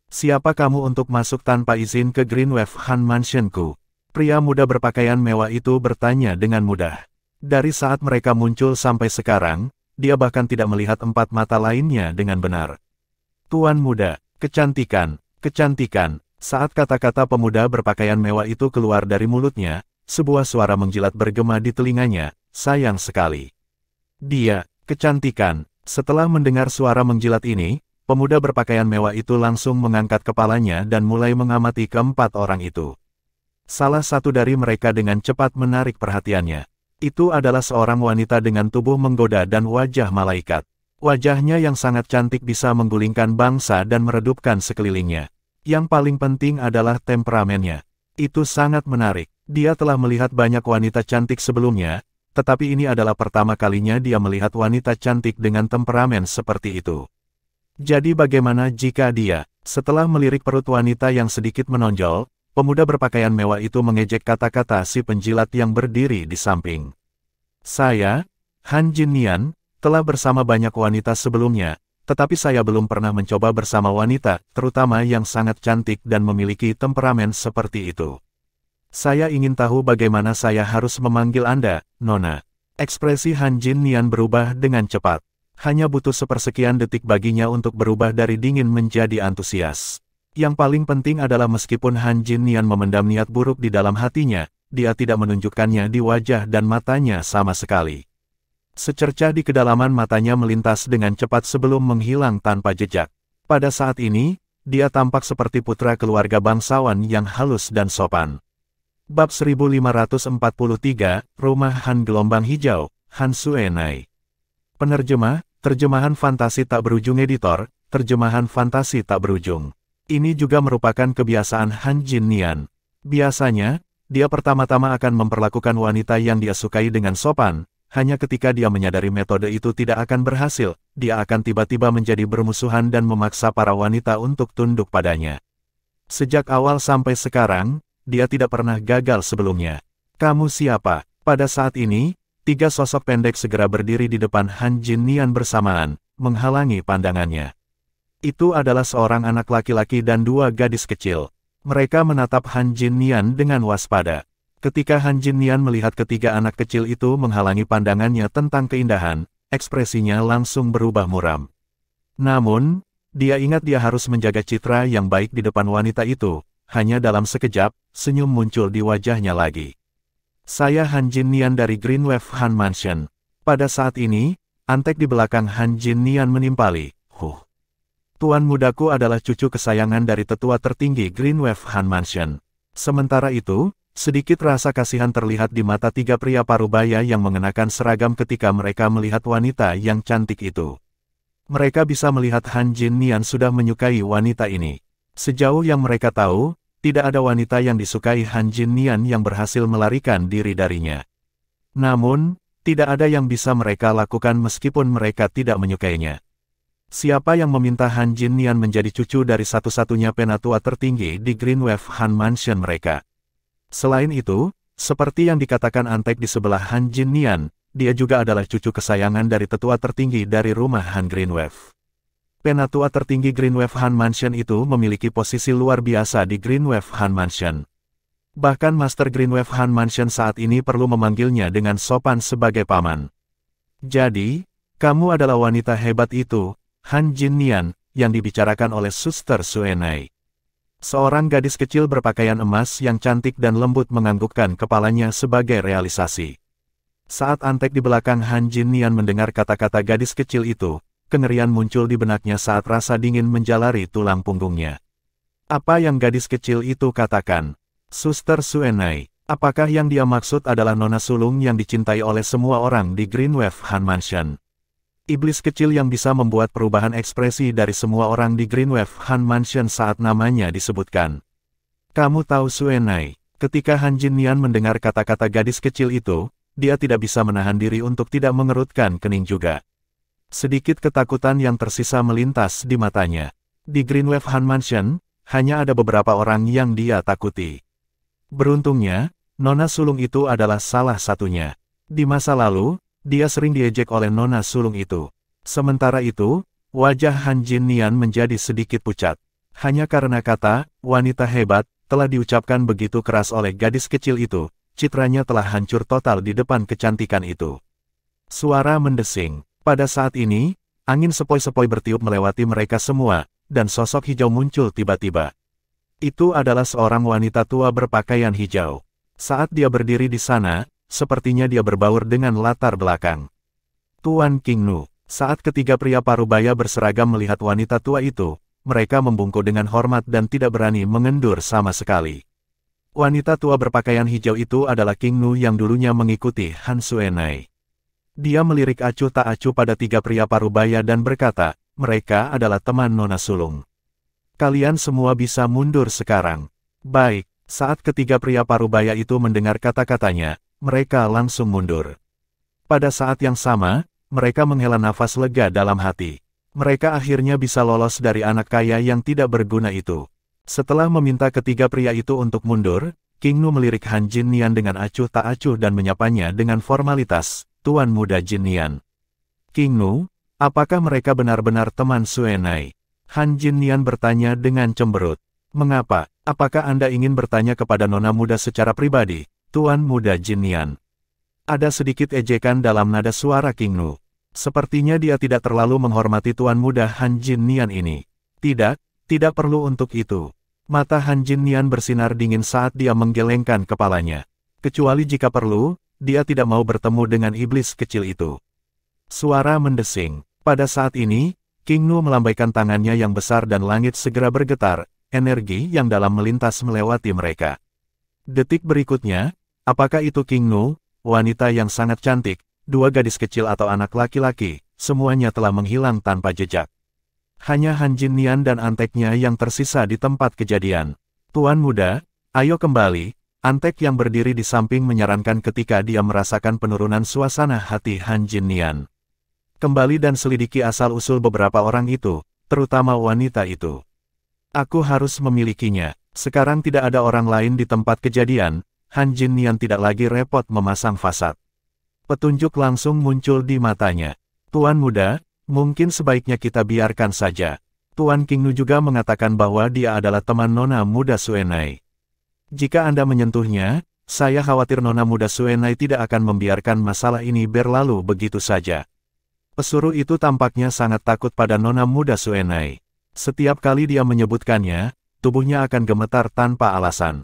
Siapa kamu untuk masuk tanpa izin ke Greenwave Han Mansion-ku? Pria muda berpakaian mewah itu bertanya dengan mudah. Dari saat mereka muncul sampai sekarang, dia bahkan tidak melihat 4 mata lainnya dengan benar. Tuan muda, kecantikan, kecantikan. Saat kata-kata pemuda berpakaian mewah itu keluar dari mulutnya, sebuah suara menjilat bergema di telinganya, sayang sekali. Dia, kecantikan. Setelah mendengar suara menjilat ini, pemuda berpakaian mewah itu langsung mengangkat kepalanya dan mulai mengamati keempat orang itu. Salah satu dari mereka dengan cepat menarik perhatiannya. Itu adalah seorang wanita dengan tubuh menggoda dan wajah malaikat. Wajahnya yang sangat cantik bisa menggulingkan bangsa dan meredupkan sekelilingnya. Yang paling penting adalah temperamennya. Itu sangat menarik. Dia telah melihat banyak wanita cantik sebelumnya, tetapi ini adalah pertama kalinya dia melihat wanita cantik dengan temperamen seperti itu. Jadi bagaimana jika dia, setelah melirik perut wanita yang sedikit menonjol, pemuda berpakaian mewah itu mengejek kata-kata si penjilat yang berdiri di samping. Saya, Han Jin Nian, telah bersama banyak wanita sebelumnya, tetapi saya belum pernah mencoba bersama wanita, terutama yang sangat cantik dan memiliki temperamen seperti itu. Saya ingin tahu bagaimana saya harus memanggil Anda, Nona. Ekspresi Han Jin Nian berubah dengan cepat. Hanya butuh sepersekian detik baginya untuk berubah dari dingin menjadi antusias. Yang paling penting adalah meskipun Han Jin Nian memendam niat buruk di dalam hatinya, dia tidak menunjukkannya di wajah dan matanya sama sekali. Secercah di kedalaman matanya melintas dengan cepat sebelum menghilang tanpa jejak. Pada saat ini, dia tampak seperti putra keluarga bangsawan yang halus dan sopan. Bab 1543, Rumah Han Gelombang Hijau, Han Suenai. Penerjemah, terjemahan fantasi tak berujung editor, terjemahan fantasi tak berujung. Ini juga merupakan kebiasaan Han Jin Nian. Biasanya, dia pertama-tama akan memperlakukan wanita yang dia sukai dengan sopan, hanya ketika dia menyadari metode itu tidak akan berhasil, dia akan tiba-tiba menjadi bermusuhan dan memaksa para wanita untuk tunduk padanya. Sejak awal sampai sekarang, dia tidak pernah gagal sebelumnya. Kamu siapa? Pada saat ini, 3 sosok pendek segera berdiri di depan Han Jin Nian bersamaan, menghalangi pandangannya. Itu adalah seorang anak laki-laki dan 2 gadis kecil. Mereka menatap Han Jin Nian dengan waspada. Ketika Han Jin Nian melihat ketiga anak kecil itu menghalangi pandangannya tentang keindahan, ekspresinya langsung berubah muram. Namun, dia ingat dia harus menjaga citra yang baik di depan wanita itu. Hanya dalam sekejap, senyum muncul di wajahnya lagi. Saya Han Jin Nian dari Greenwave Han Mansion. Pada saat ini, antek di belakang Han Jin Nian menimpali. Tuan mudaku adalah cucu kesayangan dari tetua tertinggi Greenwave Han Mansion. Sementara itu, sedikit rasa kasihan terlihat di mata tiga pria parubaya yang mengenakan seragam ketika mereka melihat wanita yang cantik itu. Mereka bisa melihat Han Jin Nian sudah menyukai wanita ini. Sejauh yang mereka tahu, tidak ada wanita yang disukai Han Jin Nian yang berhasil melarikan diri darinya. Namun, tidak ada yang bisa mereka lakukan meskipun mereka tidak menyukainya. Siapa yang meminta Han Jin Nian menjadi cucu dari satu-satunya penatua tertinggi di Greenwave Han Mansion mereka? Selain itu, seperti yang dikatakan Antek di sebelah Han Jin Nian, dia juga adalah cucu kesayangan dari tetua tertinggi dari rumah Han Greenwave. Penatua tertinggi Greenwave Han Mansion itu memiliki posisi luar biasa di Greenwave Han Mansion. Bahkan Master Greenwave Han Mansion saat ini perlu memanggilnya dengan sopan sebagai paman. Jadi, kamu adalah wanita hebat itu, Han Jin Nian, yang dibicarakan oleh Suster Suenai. Seorang gadis kecil berpakaian emas yang cantik dan lembut menganggukkan kepalanya sebagai realisasi. Saat Antek di belakang Han Jin Nian mendengar kata-kata gadis kecil itu, kengerian muncul di benaknya saat rasa dingin menjalari tulang punggungnya. Apa yang gadis kecil itu katakan? Suster Suenai, apakah yang dia maksud adalah nona sulung yang dicintai oleh semua orang di Greenwave Han Mansion? Iblis kecil yang bisa membuat perubahan ekspresi dari semua orang di Greenwave Han Mansion saat namanya disebutkan. Kamu tahu Suenai, ketika Han Jin Nian mendengar kata-kata gadis kecil itu, dia tidak bisa menahan diri untuk tidak mengerutkan kening juga. Sedikit ketakutan yang tersisa melintas di matanya. Di Greenwave Han Mansion, hanya ada beberapa orang yang dia takuti. Beruntungnya, nona sulung itu adalah salah satunya. Di masa lalu, dia sering diejek oleh nona sulung itu. Sementara itu, wajah Han Jin Nian menjadi sedikit pucat. Hanya karena kata, wanita hebat, telah diucapkan begitu keras oleh gadis kecil itu, citranya telah hancur total di depan kecantikan itu. Suara mendesing. Pada saat ini, angin sepoi-sepoi bertiup melewati mereka semua, dan sosok hijau muncul tiba-tiba. Itu adalah seorang wanita tua berpakaian hijau. Saat dia berdiri di sana, sepertinya dia berbaur dengan latar belakang. Tuan King Nu. Saat ketiga pria parubaya berseragam melihat wanita tua itu, mereka membungkuk dengan hormat dan tidak berani mengendur sama sekali. Wanita tua berpakaian hijau itu adalah King Nu yang dulunya mengikuti Han Suenai. Dia melirik acuh tak acuh pada tiga pria parubaya dan berkata, mereka adalah teman nona sulung. Kalian semua bisa mundur sekarang. Baik, saat ketiga pria parubaya itu mendengar kata-katanya, mereka langsung mundur. Pada saat yang sama, mereka menghela nafas lega dalam hati. Mereka akhirnya bisa lolos dari anak kaya yang tidak berguna itu. Setelah meminta ketiga pria itu untuk mundur, King Nu melirik Han Jin Nian dengan acuh tak acuh dan menyapanya dengan formalitas, Tuan Muda Jin Nian. King Nu, apakah mereka benar-benar teman Suenai? Han Jin Nian bertanya dengan cemberut. Mengapa? Apakah Anda ingin bertanya kepada nona muda secara pribadi, Tuan Muda Jin Nian? Ada sedikit ejekan dalam nada suara King Nu. Sepertinya dia tidak terlalu menghormati Tuan Muda Han Jin Nian ini. Tidak perlu untuk itu. Mata Han Jin Nian bersinar dingin saat dia menggelengkan kepalanya. Kecuali jika perlu, dia tidak mau bertemu dengan iblis kecil itu. Suara mendesing. Pada saat ini, King Nu melambaikan tangannya yang besar dan langit segera bergetar, energi yang dalam melintas melewati mereka. Detik berikutnya, apakah itu King Nu, wanita yang sangat cantik, dua gadis kecil atau anak laki-laki, semuanya telah menghilang tanpa jejak. Hanya Han Jin Nian dan Anteknya yang tersisa di tempat kejadian. Tuan Muda, ayo kembali. Antek yang berdiri di samping menyarankan ketika dia merasakan penurunan suasana hati Han Jin Nian. Kembali dan selidiki asal-usul beberapa orang itu, terutama wanita itu. Aku harus memilikinya. Sekarang tidak ada orang lain di tempat kejadian, Han Jin Nian tidak lagi repot memasang fasad. Petunjuk langsung muncul di matanya. Tuan Muda, mungkin sebaiknya kita biarkan saja. Tuan King Nu juga mengatakan bahwa dia adalah teman nona muda Suenai. Jika Anda menyentuhnya, saya khawatir nona muda Suenai tidak akan membiarkan masalah ini berlalu begitu saja. Pesuruh itu tampaknya sangat takut pada nona muda Suenai. Setiap kali dia menyebutkannya, tubuhnya akan gemetar tanpa alasan.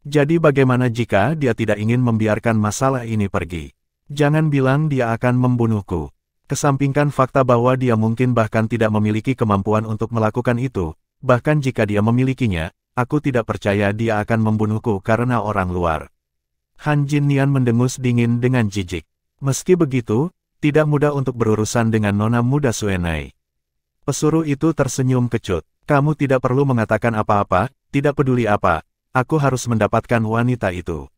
Jadi bagaimana jika dia tidak ingin membiarkan masalah ini pergi? Jangan bilang dia akan membunuhku. Kesampingkan fakta bahwa dia mungkin bahkan tidak memiliki kemampuan untuk melakukan itu, bahkan jika dia memilikinya, aku tidak percaya dia akan membunuhku karena orang luar. Han Jinnian mendengus dingin dengan jijik. Meski begitu, tidak mudah untuk berurusan dengan nona muda Suenai. Pesuruh itu tersenyum kecut. Kamu tidak perlu mengatakan apa-apa, tidak peduli apa, aku harus mendapatkan wanita itu.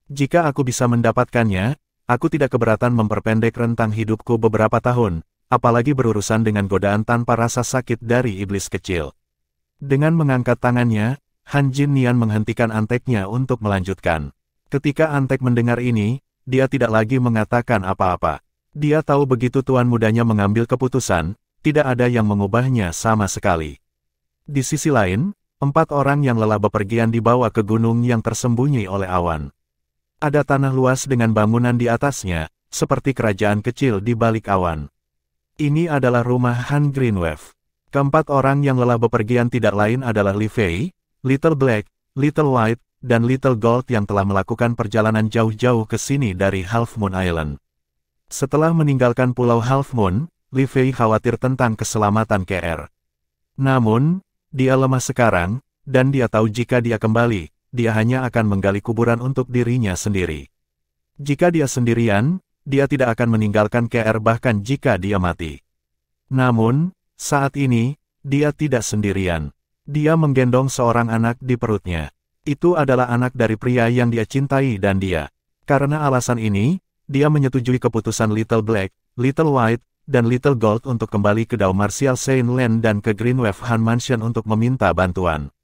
Jika aku bisa mendapatkannya, aku tidak keberatan memperpendek rentang hidupku beberapa tahun, apalagi berurusan dengan godaan tanpa rasa sakit dari iblis kecil. Dengan mengangkat tangannya, Han Jinnian menghentikan anteknya untuk melanjutkan. Ketika antek mendengar ini, dia tidak lagi mengatakan apa-apa. Dia tahu begitu tuan mudanya mengambil keputusan, tidak ada yang mengubahnya sama sekali. Di sisi lain, 4 orang yang lelah bepergian dibawa ke gunung yang tersembunyi oleh awan. Ada tanah luas dengan bangunan di atasnya, seperti kerajaan kecil di balik awan. Ini adalah rumah Han Greenwave. Keempat orang yang lelah bepergian tidak lain adalah Li Fei, Little Black, Little White, dan Little Gold yang telah melakukan perjalanan jauh-jauh ke sini dari Half Moon Island. Setelah meninggalkan Pulau Half Moon, Li Fei khawatir tentang keselamatan KR. Namun, dia lemah sekarang, dan dia tahu jika dia kembali, dia hanya akan menggali kuburan untuk dirinya sendiri. Jika dia sendirian, dia tidak akan meninggalkan KR bahkan jika dia mati. Namun, saat ini, dia tidak sendirian. Dia menggendong seorang anak di perutnya. Itu adalah anak dari pria yang dia cintai dan dia. Karena alasan ini, dia menyetujui keputusan Little Black, Little White, dan Little Gold untuk kembali ke Dao Martial Saint Land dan ke Greenwave Han Mansion untuk meminta bantuan.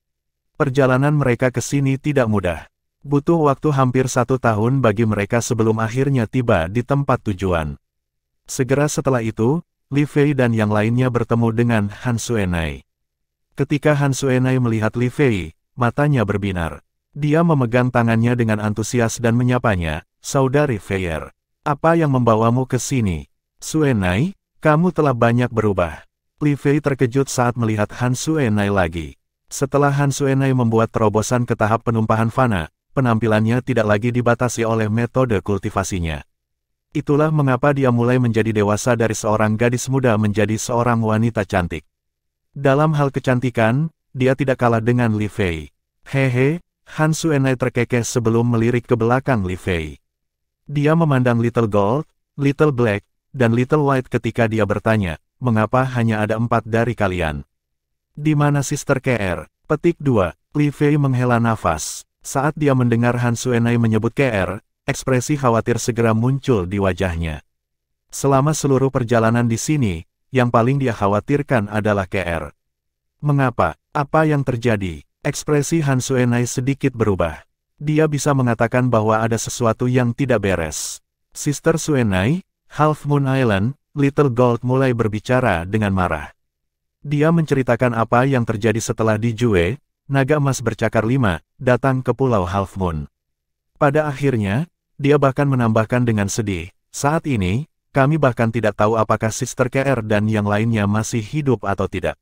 Perjalanan mereka ke sini tidak mudah. Butuh waktu hampir 1 tahun bagi mereka sebelum akhirnya tiba di tempat tujuan. Segera setelah itu, Li Fei dan yang lainnya bertemu dengan Han Suenai. Ketika Han Suenai melihat Li Fei, matanya berbinar. Dia memegang tangannya dengan antusias dan menyapanya, "Saudari Feier, apa yang membawamu ke sini?" "Suenai, kamu telah banyak berubah." Li Fei terkejut saat melihat Han Suenai lagi. Setelah Han Suenai membuat terobosan ke tahap penumpahan fana, penampilannya tidak lagi dibatasi oleh metode kultivasinya. Itulah mengapa dia mulai menjadi dewasa dari seorang gadis muda menjadi seorang wanita cantik. Dalam hal kecantikan, dia tidak kalah dengan Li Fei. Hehe, Han Suenai terkekeh sebelum melirik ke belakang Li Fei. Dia memandang Little Gold, Little Black, dan Little White ketika dia bertanya, "Mengapa hanya ada 4 dari kalian? Di mana Sister KR?" Petik 2. Li Fei menghela nafas. Saat dia mendengar Han Suenai menyebut KR, ekspresi khawatir segera muncul di wajahnya. Selama seluruh perjalanan di sini, yang paling dia khawatirkan adalah KR. Mengapa? Apa yang terjadi? Ekspresi Han Suenai sedikit berubah. Dia bisa mengatakan bahwa ada sesuatu yang tidak beres. Sister Suenai, Half Moon Island, Little Gold mulai berbicara dengan marah. Dia menceritakan apa yang terjadi setelah di Jue, naga emas bercakar 5, datang ke Pulau Half Moon. Pada akhirnya, dia bahkan menambahkan dengan sedih, "Saat ini, kami bahkan tidak tahu apakah Sister KR dan yang lainnya masih hidup atau tidak.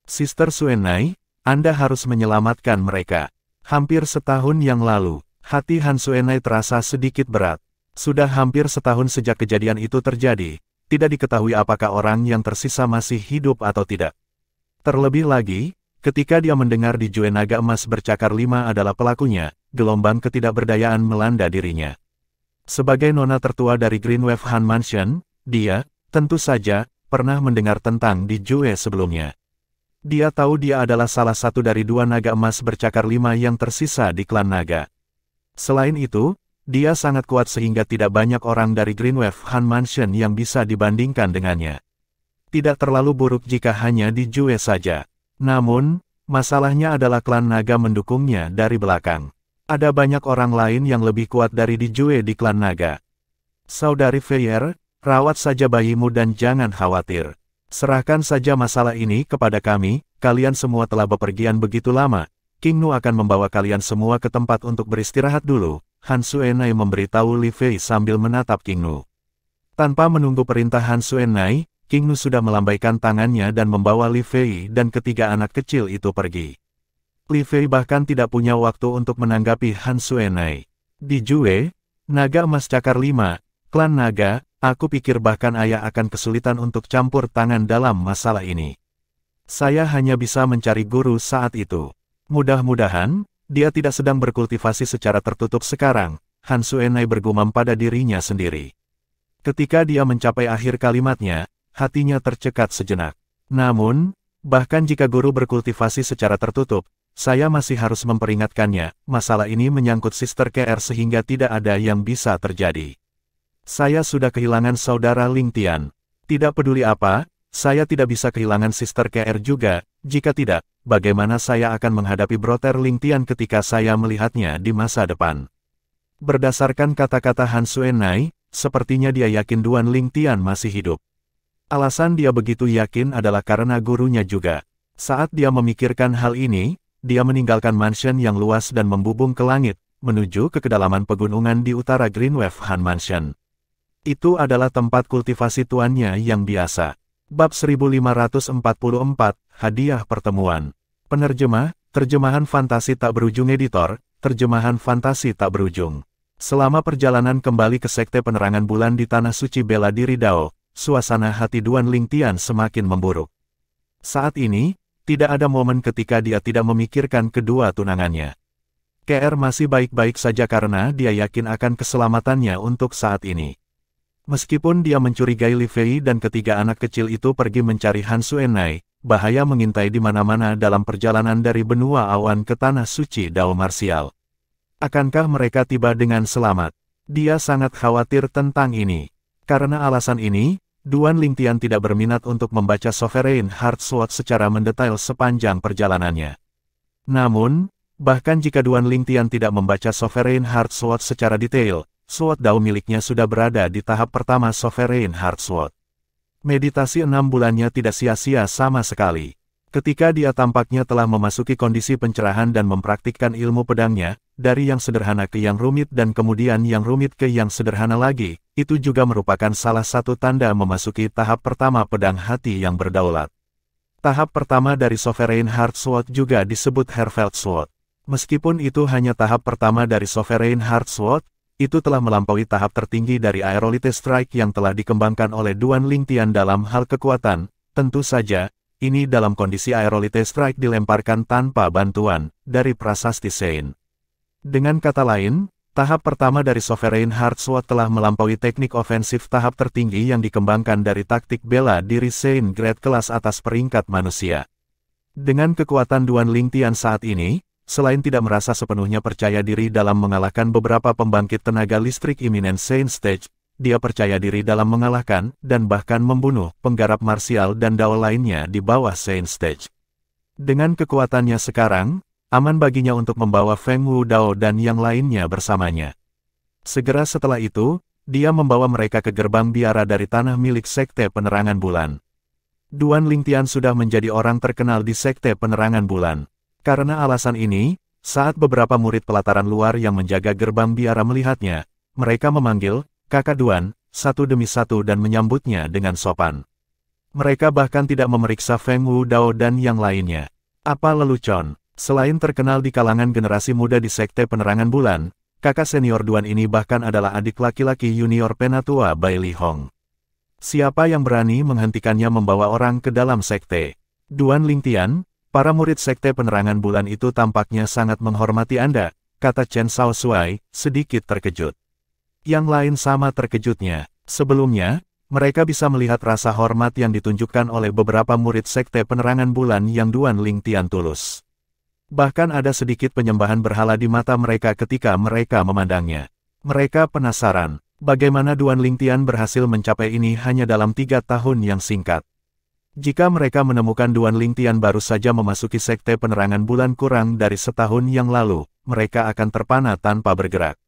Sister Suenai, Anda harus menyelamatkan mereka." Hampir setahun yang lalu, hati Han Suenai terasa sedikit berat. Sudah hampir setahun sejak kejadian itu terjadi. Tidak diketahui apakah orang yang tersisa masih hidup atau tidak. Terlebih lagi, ketika dia mendengar di Jue naga emas bercakar 5 adalah pelakunya, gelombang ketidakberdayaan melanda dirinya. Sebagai nona tertua dari Greenwave Han Mansion, dia, tentu saja, pernah mendengar tentang di Jue sebelumnya. Dia tahu dia adalah salah satu dari 2 naga emas bercakar 5 yang tersisa di klan naga. Selain itu, dia sangat kuat sehingga tidak banyak orang dari Greenwave Han Mansion yang bisa dibandingkan dengannya. Tidak terlalu buruk jika hanya di Jue saja. Namun, masalahnya adalah klan naga mendukungnya dari belakang. Ada banyak orang lain yang lebih kuat dari di Jue di klan naga. Saudari Feier, rawat saja bayimu dan jangan khawatir. Serahkan saja masalah ini kepada kami, kalian semua telah bepergian begitu lama. King Nu akan membawa kalian semua ke tempat untuk beristirahat dulu. Han Suenai memberitahu Li Fei sambil menatap King Nu. Tanpa menunggu perintah Han Suenai, King Nu sudah melambaikan tangannya dan membawa Li Fei dan ketiga anak kecil itu pergi. Li Fei bahkan tidak punya waktu untuk menanggapi Han Suenai. Di Jue, naga emas cakar 5, klan naga, Aku pikir bahkan ayah akan kesulitan untuk campur tangan dalam masalah ini. Saya hanya bisa mencari guru saat itu. Mudah-mudahan, dia tidak sedang berkultivasi secara tertutup sekarang, Han Suenai bergumam pada dirinya sendiri. Ketika dia mencapai akhir kalimatnya, hatinya tercekat sejenak. Namun, bahkan jika guru berkultivasi secara tertutup, saya masih harus memperingatkannya, masalah ini menyangkut Sister KR sehingga tidak ada yang bisa terjadi. Saya sudah kehilangan saudara Ling Tian. Tidak peduli apa, saya tidak bisa kehilangan Sister KR juga, jika tidak, bagaimana saya akan menghadapi Brother Ling Tian ketika saya melihatnya di masa depan. Berdasarkan kata-kata Han Suenai, sepertinya dia yakin Duan Ling Tian masih hidup. Alasan dia begitu yakin adalah karena gurunya juga. Saat dia memikirkan hal ini, dia meninggalkan mansion yang luas dan membubung ke langit, menuju ke kedalaman pegunungan di utara Greenwave Han Mansion. Itu adalah tempat kultivasi tuannya yang biasa. Bab 1544, Hadiah Pertemuan. Penerjemah, Terjemahan Fantasi Tak Berujung Editor, Terjemahan Fantasi Tak Berujung. Selama perjalanan kembali ke Sekte Penerangan Bulan di Tanah Suci Bela Diri Dao, suasana hati Duan Ling Tian semakin memburuk. Saat ini, tidak ada momen ketika dia tidak memikirkan kedua tunangannya. KR masih baik-baik saja karena dia yakin akan keselamatannya untuk saat ini. Meskipun dia mencurigai Li Fei dan ketiga anak kecil itu pergi mencari Han Suenai, bahaya mengintai di mana-mana dalam perjalanan dari benua awan ke Tanah Suci Dao Marsial. Akankah mereka tiba dengan selamat? Dia sangat khawatir tentang ini. Karena alasan ini, Duan Ling Tian tidak berminat untuk membaca Sovereign Heart Sword secara mendetail sepanjang perjalanannya. Namun, bahkan jika Duan Ling Tian tidak membaca Sovereign Heart Sword secara detail, Sword Dao miliknya sudah berada di tahap pertama Sovereign Heart Sword. Meditasi 6 bulannya tidak sia-sia sama sekali. Ketika dia tampaknya telah memasuki kondisi pencerahan dan mempraktikkan ilmu pedangnya, dari yang sederhana ke yang rumit dan kemudian yang rumit ke yang sederhana lagi, itu juga merupakan salah satu tanda memasuki tahap pertama pedang hati yang berdaulat. Tahap pertama dari Sovereign Heart Sword juga disebut Herfeld Sword. Meskipun itu hanya tahap pertama dari Sovereign Heart Sword, itu telah melampaui tahap tertinggi dari Aerolite Strike yang telah dikembangkan oleh Duan Ling Tian dalam hal kekuatan. Tentu saja, ini dalam kondisi Aerolite Strike dilemparkan tanpa bantuan dari prasasti Sein. Dengan kata lain, tahap pertama dari Sovereign Heart Sword telah melampaui teknik ofensif tahap tertinggi yang dikembangkan dari taktik bela diri Sein grade kelas atas peringkat manusia. Dengan kekuatan Duan Ling Tian saat ini, selain tidak merasa sepenuhnya percaya diri dalam mengalahkan beberapa pembangkit tenaga listrik Imminent Sein Stage, dia percaya diri dalam mengalahkan dan bahkan membunuh penggarap marsial dan Dao lainnya di bawah Sein Stage. Dengan kekuatannya sekarang, aman baginya untuk membawa Feng Wu Dao dan yang lainnya bersamanya. Segera setelah itu, dia membawa mereka ke gerbang biara dari tanah milik Sekte Penerangan Bulan. Duan Ling Tian sudah menjadi orang terkenal di Sekte Penerangan Bulan. Karena alasan ini, saat beberapa murid pelataran luar yang menjaga gerbang biara melihatnya, mereka memanggil Kakak Duan, satu demi satu dan menyambutnya dengan sopan. Mereka bahkan tidak memeriksa Feng Wu Dao dan yang lainnya. Apa lelucon? Selain terkenal di kalangan generasi muda di Sekte Penerangan Bulan, kakak senior Duan ini bahkan adalah adik laki-laki junior penatua Bai Li Hong. Siapa yang berani menghentikannya membawa orang ke dalam sekte? Duan Ling Tian, para murid Sekte Penerangan Bulan itu tampaknya sangat menghormati Anda, kata Chen Sao Shuai, sedikit terkejut. Yang lain sama terkejutnya. Sebelumnya, mereka bisa melihat rasa hormat yang ditunjukkan oleh beberapa murid Sekte Penerangan Bulan yang Duan Ling Tian tulus. Bahkan ada sedikit penyembahan berhala di mata mereka ketika mereka memandangnya. Mereka penasaran, bagaimana Duan Ling Tian berhasil mencapai ini hanya dalam 3 tahun yang singkat. Jika mereka menemukan Duan Ling Tian baru saja memasuki Sekte Penerangan Bulan kurang dari setahun yang lalu, mereka akan terpana tanpa bergerak.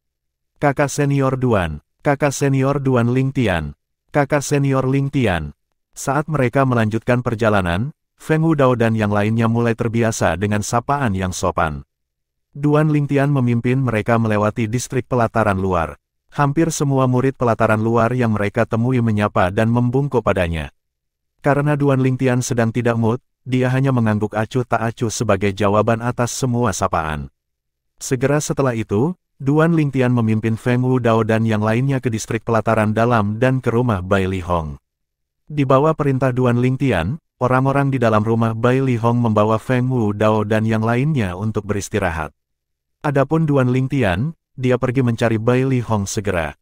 Kakak senior Duan Ling Tian, kakak senior Ling Tian. Saat mereka melanjutkan perjalanan, Feng Wu Dao dan yang lainnya mulai terbiasa dengan sapaan yang sopan. Duan Ling Tian memimpin mereka melewati distrik pelataran luar. Hampir semua murid pelataran luar yang mereka temui menyapa dan membungkuk padanya. Karena Duan Ling Tian sedang tidak mood, dia hanya mengangguk acuh tak acuh sebagai jawaban atas semua sapaan. Segera setelah itu, Duan Lingtian memimpin Feng Wudao dan yang lainnya ke distrik pelataran dalam dan ke rumah Bai Li Hong. Di bawah perintah Duan Lingtian, orang-orang di dalam rumah Bai Li Hong membawa Feng Wudao dan yang lainnya untuk beristirahat. Adapun Duan Lingtian, dia pergi mencari Bai Li Hong segera.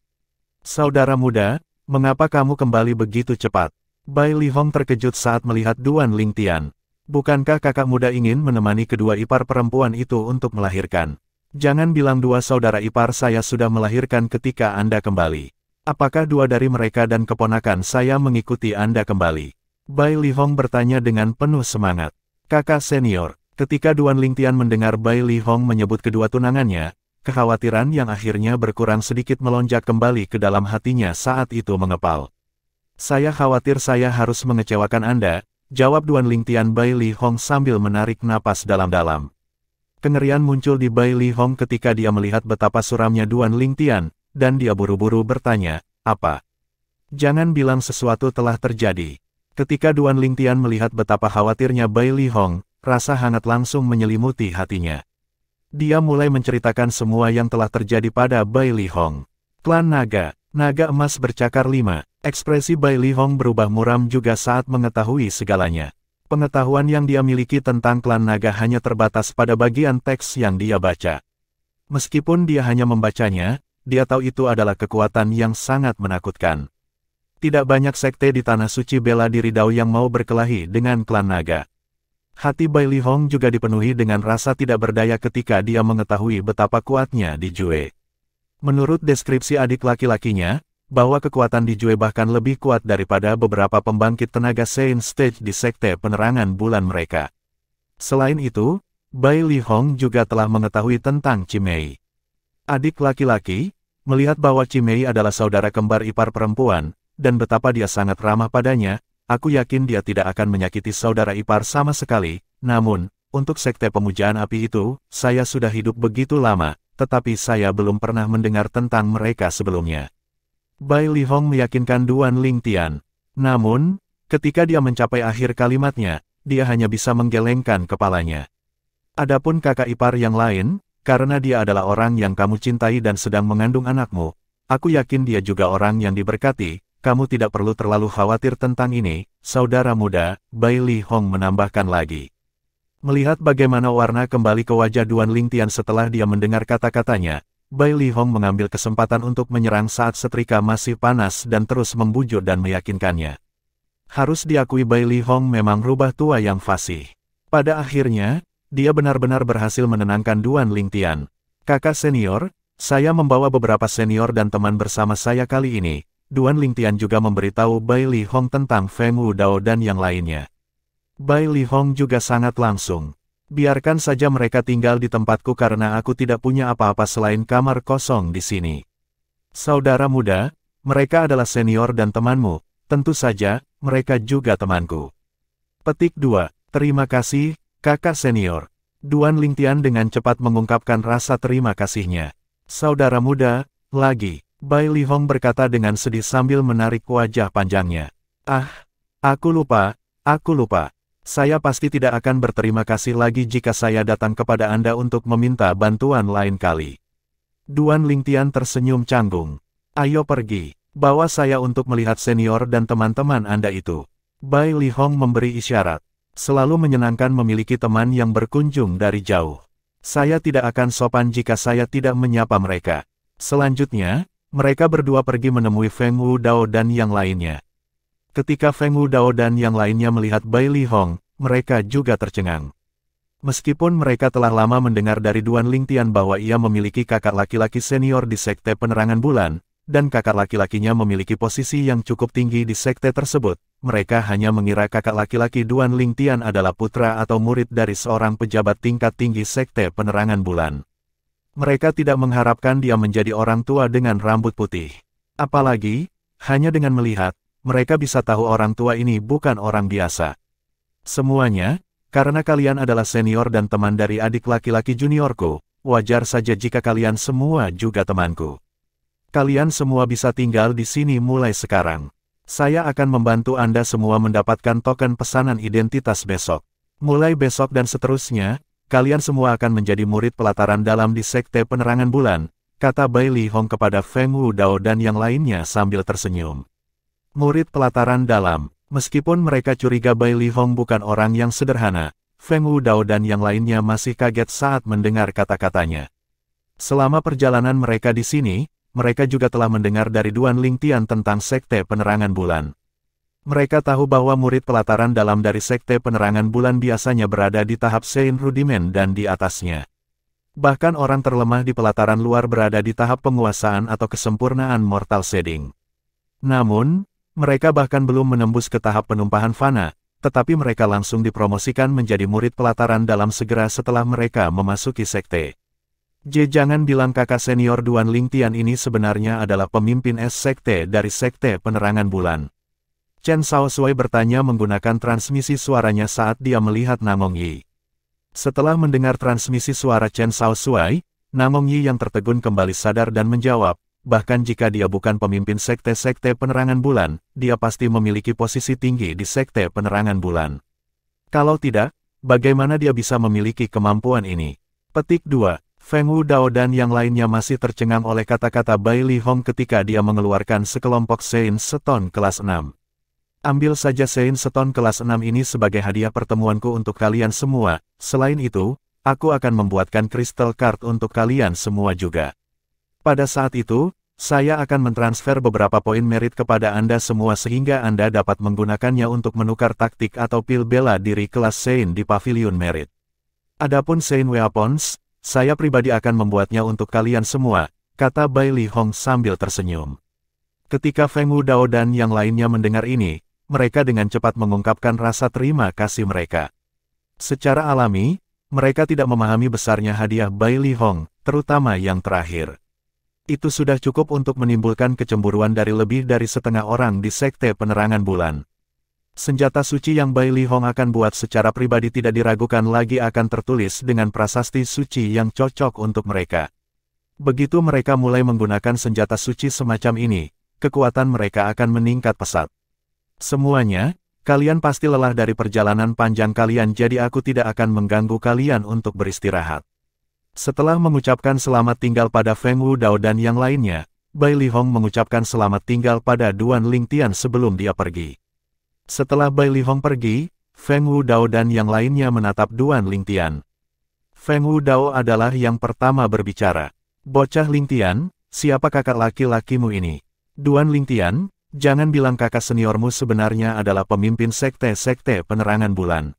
"Saudara muda, mengapa kamu kembali begitu cepat?" Bai Li Hong terkejut saat melihat Duan Lingtian. "Bukankah kakak muda ingin menemani kedua ipar perempuan itu untuk melahirkan? Jangan bilang dua saudara ipar saya sudah melahirkan ketika Anda kembali. Apakah dua dari mereka dan keponakan saya mengikuti Anda kembali?" Bai Li Hong bertanya dengan penuh semangat. "Kakak senior." Ketika Duan Lingtian mendengar Bai Li Hong menyebut kedua tunangannya, kekhawatiran yang akhirnya berkurang sedikit melonjak kembali ke dalam hatinya saat itu mengepal. "Saya khawatir saya harus mengecewakan Anda," jawab Duan Lingtian Bai Li Hong sambil menarik napas dalam-dalam. Kengerian muncul di Bai Li Hong ketika dia melihat betapa suramnya Duan Lingtian, dan dia buru-buru bertanya, "Apa? Jangan bilang sesuatu telah terjadi." Ketika Duan Lingtian melihat betapa khawatirnya Bai Li Hong, rasa hangat langsung menyelimuti hatinya. Dia mulai menceritakan semua yang telah terjadi pada Bai Li Hong. Klan Naga, Naga Emas bercakar 5, ekspresi Bai Li Hong berubah muram juga saat mengetahui segalanya. Pengetahuan yang dia miliki tentang klan naga hanya terbatas pada bagian teks yang dia baca. Meskipun dia hanya membacanya, dia tahu itu adalah kekuatan yang sangat menakutkan. Tidak banyak sekte di Tanah Suci bela diri Dao yang mau berkelahi dengan klan naga. Hati Bai Li Hong juga dipenuhi dengan rasa tidak berdaya ketika dia mengetahui betapa kuatnya Di Jue. Menurut deskripsi adik laki-lakinya, bahwa kekuatan Di Jue bahkan lebih kuat daripada beberapa pembangkit tenaga Saint Stage di sekte penerangan bulan mereka. Selain itu, Bai Li Hong juga telah mengetahui tentang Chimei. Adik laki-laki, melihat bahwa Chimei adalah saudara kembar ipar perempuan, dan betapa dia sangat ramah padanya, aku yakin dia tidak akan menyakiti saudara ipar sama sekali. Namun, untuk sekte pemujaan api itu, saya sudah hidup begitu lama, tetapi saya belum pernah mendengar tentang mereka sebelumnya. Bai Li Hong meyakinkan Duan Lingtian. Namun, ketika dia mencapai akhir kalimatnya, dia hanya bisa menggelengkan kepalanya. Adapun kakak ipar yang lain, karena dia adalah orang yang kamu cintai dan sedang mengandung anakmu, aku yakin dia juga orang yang diberkati, kamu tidak perlu terlalu khawatir tentang ini, saudara muda, Bai Li Hong menambahkan lagi. Melihat bagaimana warna kembali ke wajah Duan Lingtian setelah dia mendengar kata-katanya, Bai Li Hong mengambil kesempatan untuk menyerang saat setrika masih panas dan terus membujuk dan meyakinkannya. Harus diakui Bai Li Hong memang rubah tua yang fasih. Pada akhirnya, dia benar-benar berhasil menenangkan Duan Lingtian. "Kakak senior, saya membawa beberapa senior dan teman bersama saya kali ini." Duan Lingtian juga memberitahu Bai Li Hong tentang Feng Wudao dan yang lainnya. Bai Li Hong juga sangat langsung. "Biarkan saja mereka tinggal di tempatku karena aku tidak punya apa-apa selain kamar kosong di sini. Saudara muda, mereka adalah senior dan temanmu, tentu saja, mereka juga temanku." Petik 2. Terima kasih, kakak senior. Duan Lingtian dengan cepat mengungkapkan rasa terima kasihnya. "Saudara muda, lagi," Bai Li Hong berkata dengan sedih sambil menarik wajah panjangnya. Aku lupa. Saya pasti tidak akan berterima kasih lagi jika saya datang kepada Anda untuk meminta bantuan lain kali." Duan Lingtian tersenyum canggung. "Ayo pergi, bawa saya untuk melihat senior dan teman-teman Anda itu." Bai Li Hong memberi isyarat. "Selalu menyenangkan memiliki teman yang berkunjung dari jauh. Saya tidak akan sopan jika saya tidak menyapa mereka." Selanjutnya, mereka berdua pergi menemui Feng Wudao dan yang lainnya. Ketika Feng Wudao dan yang lainnya melihat Bai Li Hong, mereka juga tercengang. Meskipun mereka telah lama mendengar dari Duan Lingtian bahwa ia memiliki kakak laki-laki senior di sekte penerangan bulan, dan kakak laki-lakinya memiliki posisi yang cukup tinggi di sekte tersebut, mereka hanya mengira kakak laki-laki Duan Lingtian adalah putra atau murid dari seorang pejabat tingkat tinggi sekte penerangan bulan. Mereka tidak mengharapkan dia menjadi orang tua dengan rambut putih. Apalagi, hanya dengan melihat, mereka bisa tahu orang tua ini bukan orang biasa. "Semuanya, karena kalian adalah senior dan teman dari adik laki-laki juniorku, wajar saja jika kalian semua juga temanku. Kalian semua bisa tinggal di sini mulai sekarang. Saya akan membantu Anda semua mendapatkan token pesanan identitas besok. Mulai besok dan seterusnya, kalian semua akan menjadi murid pelataran dalam di sekte penerangan bulan, kata Bai Li Hong kepada Feng Wudao dan yang lainnya sambil tersenyum. Murid pelataran dalam, meskipun mereka curiga Bai Li Hong bukan orang yang sederhana, Feng Wudao dan yang lainnya masih kaget saat mendengar kata-katanya. Selama perjalanan mereka di sini, mereka juga telah mendengar dari Duan Lingtian tentang Sekte Penerangan Bulan. Mereka tahu bahwa murid pelataran dalam dari Sekte Penerangan Bulan biasanya berada di tahap Sein Rudimen dan di atasnya. Bahkan orang terlemah di pelataran luar berada di tahap penguasaan atau kesempurnaan Mortal Shading. Namun, mereka bahkan belum menembus ke tahap penumpahan fana, tetapi mereka langsung dipromosikan menjadi murid pelataran dalam segera setelah mereka memasuki sekte. Jangan bilang kakak senior Duan Lingtian ini sebenarnya adalah pemimpin sekte dari Sekte Penerangan Bulan. Chen Shaoxuai bertanya menggunakan transmisi suaranya saat dia melihat Namong Yi. Setelah mendengar transmisi suara Chen Shaoxuai, Namong Yi yang tertegun kembali sadar dan menjawab, bahkan jika dia bukan pemimpin sekte-sekte penerangan bulan, dia pasti memiliki posisi tinggi di Sekte Penerangan Bulan. Kalau tidak, bagaimana dia bisa memiliki kemampuan ini? Petik 2. Feng Wudao dan yang lainnya masih tercengang oleh kata-kata Bai Li Hong ketika dia mengeluarkan sekelompok Sein Stone kelas 6. Ambil saja Sein Stone kelas 6 ini sebagai hadiah pertemuanku untuk kalian semua, selain itu, aku akan membuatkan Crystal Card untuk kalian semua juga. Pada saat itu, saya akan mentransfer beberapa poin merit kepada Anda semua sehingga Anda dapat menggunakannya untuk menukar taktik atau pil bela diri kelas Sein di Pavilion Merit. Adapun Sein Weapons, saya pribadi akan membuatnya untuk kalian semua, kata Bai Li Hong sambil tersenyum. Ketika Feng Wudao dan yang lainnya mendengar ini, mereka dengan cepat mengungkapkan rasa terima kasih mereka. Secara alami, mereka tidak memahami besarnya hadiah Bai Li Hong, terutama yang terakhir. Itu sudah cukup untuk menimbulkan kecemburuan dari lebih dari setengah orang di Sekte Penerangan Bulan. Senjata suci yang Bai Li Hong akan buat secara pribadi tidak diragukan lagi akan tertulis dengan prasasti suci yang cocok untuk mereka. Begitu mereka mulai menggunakan senjata suci semacam ini, kekuatan mereka akan meningkat pesat. Semuanya, kalian pasti lelah dari perjalanan panjang kalian jadi aku tidak akan mengganggu kalian untuk beristirahat. Setelah mengucapkan selamat tinggal pada Feng Wudao dan yang lainnya, Bai Li Hong mengucapkan selamat tinggal pada Duan Lingtian sebelum dia pergi. Setelah Bai Li Hong pergi, Feng Wudao dan yang lainnya menatap Duan Lingtian. Feng Wudao adalah yang pertama berbicara. Bocah Lingtian, siapa kakak laki-lakimu ini? Duan Lingtian, jangan bilang kakak seniormu sebenarnya adalah pemimpin sekte-sekte penerangan bulan.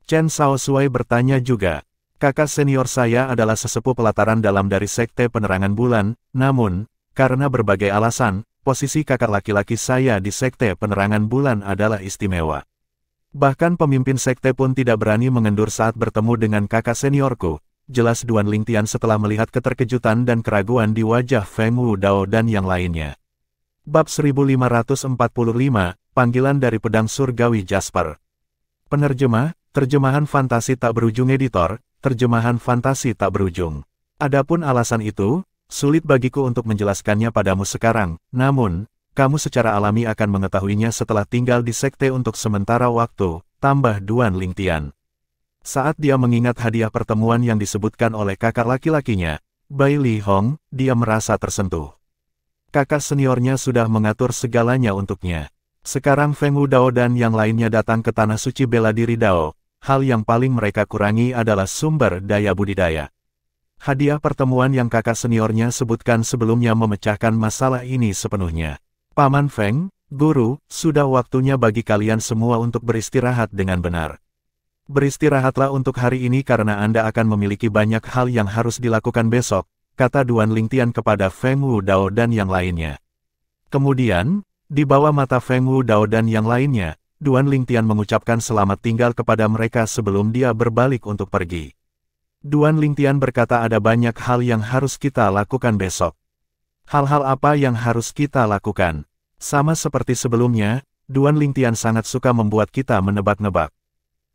Chen Shaoxuai bertanya juga. Kakak senior saya adalah sesepuh pelataran dalam dari Sekte Penerangan Bulan, namun, karena berbagai alasan, posisi kakak laki-laki saya di Sekte Penerangan Bulan adalah istimewa. Bahkan pemimpin sekte pun tidak berani mengendur saat bertemu dengan kakak seniorku, jelas Duan Lingtian setelah melihat keterkejutan dan keraguan di wajah Feng Wudao dan yang lainnya. Bab 1545, Panggilan dari Pedang Surgawi Jasper. Penerjemah, Terjemahan Fantasi Tak Berujung Editor, Terjemahan Fantasi Tak Berujung. Adapun alasan itu, sulit bagiku untuk menjelaskannya padamu sekarang, namun, kamu secara alami akan mengetahuinya setelah tinggal di sekte untuk sementara waktu, tambah Duan Lingtian. Saat dia mengingat hadiah pertemuan yang disebutkan oleh kakak laki-lakinya, Bai Li Hong, dia merasa tersentuh. Kakak seniornya sudah mengatur segalanya untuknya. Sekarang Feng Wudao dan yang lainnya datang ke Tanah Suci Bela Diri Dao. Hal yang paling mereka kurangi adalah sumber daya budidaya. Hadiah pertemuan yang kakak seniornya sebutkan sebelumnya memecahkan masalah ini sepenuhnya. Paman Feng, Guru, sudah waktunya bagi kalian semua untuk beristirahat dengan benar. Beristirahatlah untuk hari ini karena Anda akan memiliki banyak hal yang harus dilakukan besok, kata Duan Lingtian kepada Feng Wudao dan yang lainnya. Kemudian, di bawah mata Feng Wudao dan yang lainnya, Duan Lingtian mengucapkan selamat tinggal kepada mereka sebelum dia berbalik untuk pergi. Duan Lingtian berkata ada banyak hal yang harus kita lakukan besok. Hal-hal apa yang harus kita lakukan? Sama seperti sebelumnya, Duan Lingtian sangat suka membuat kita menebak-nebak.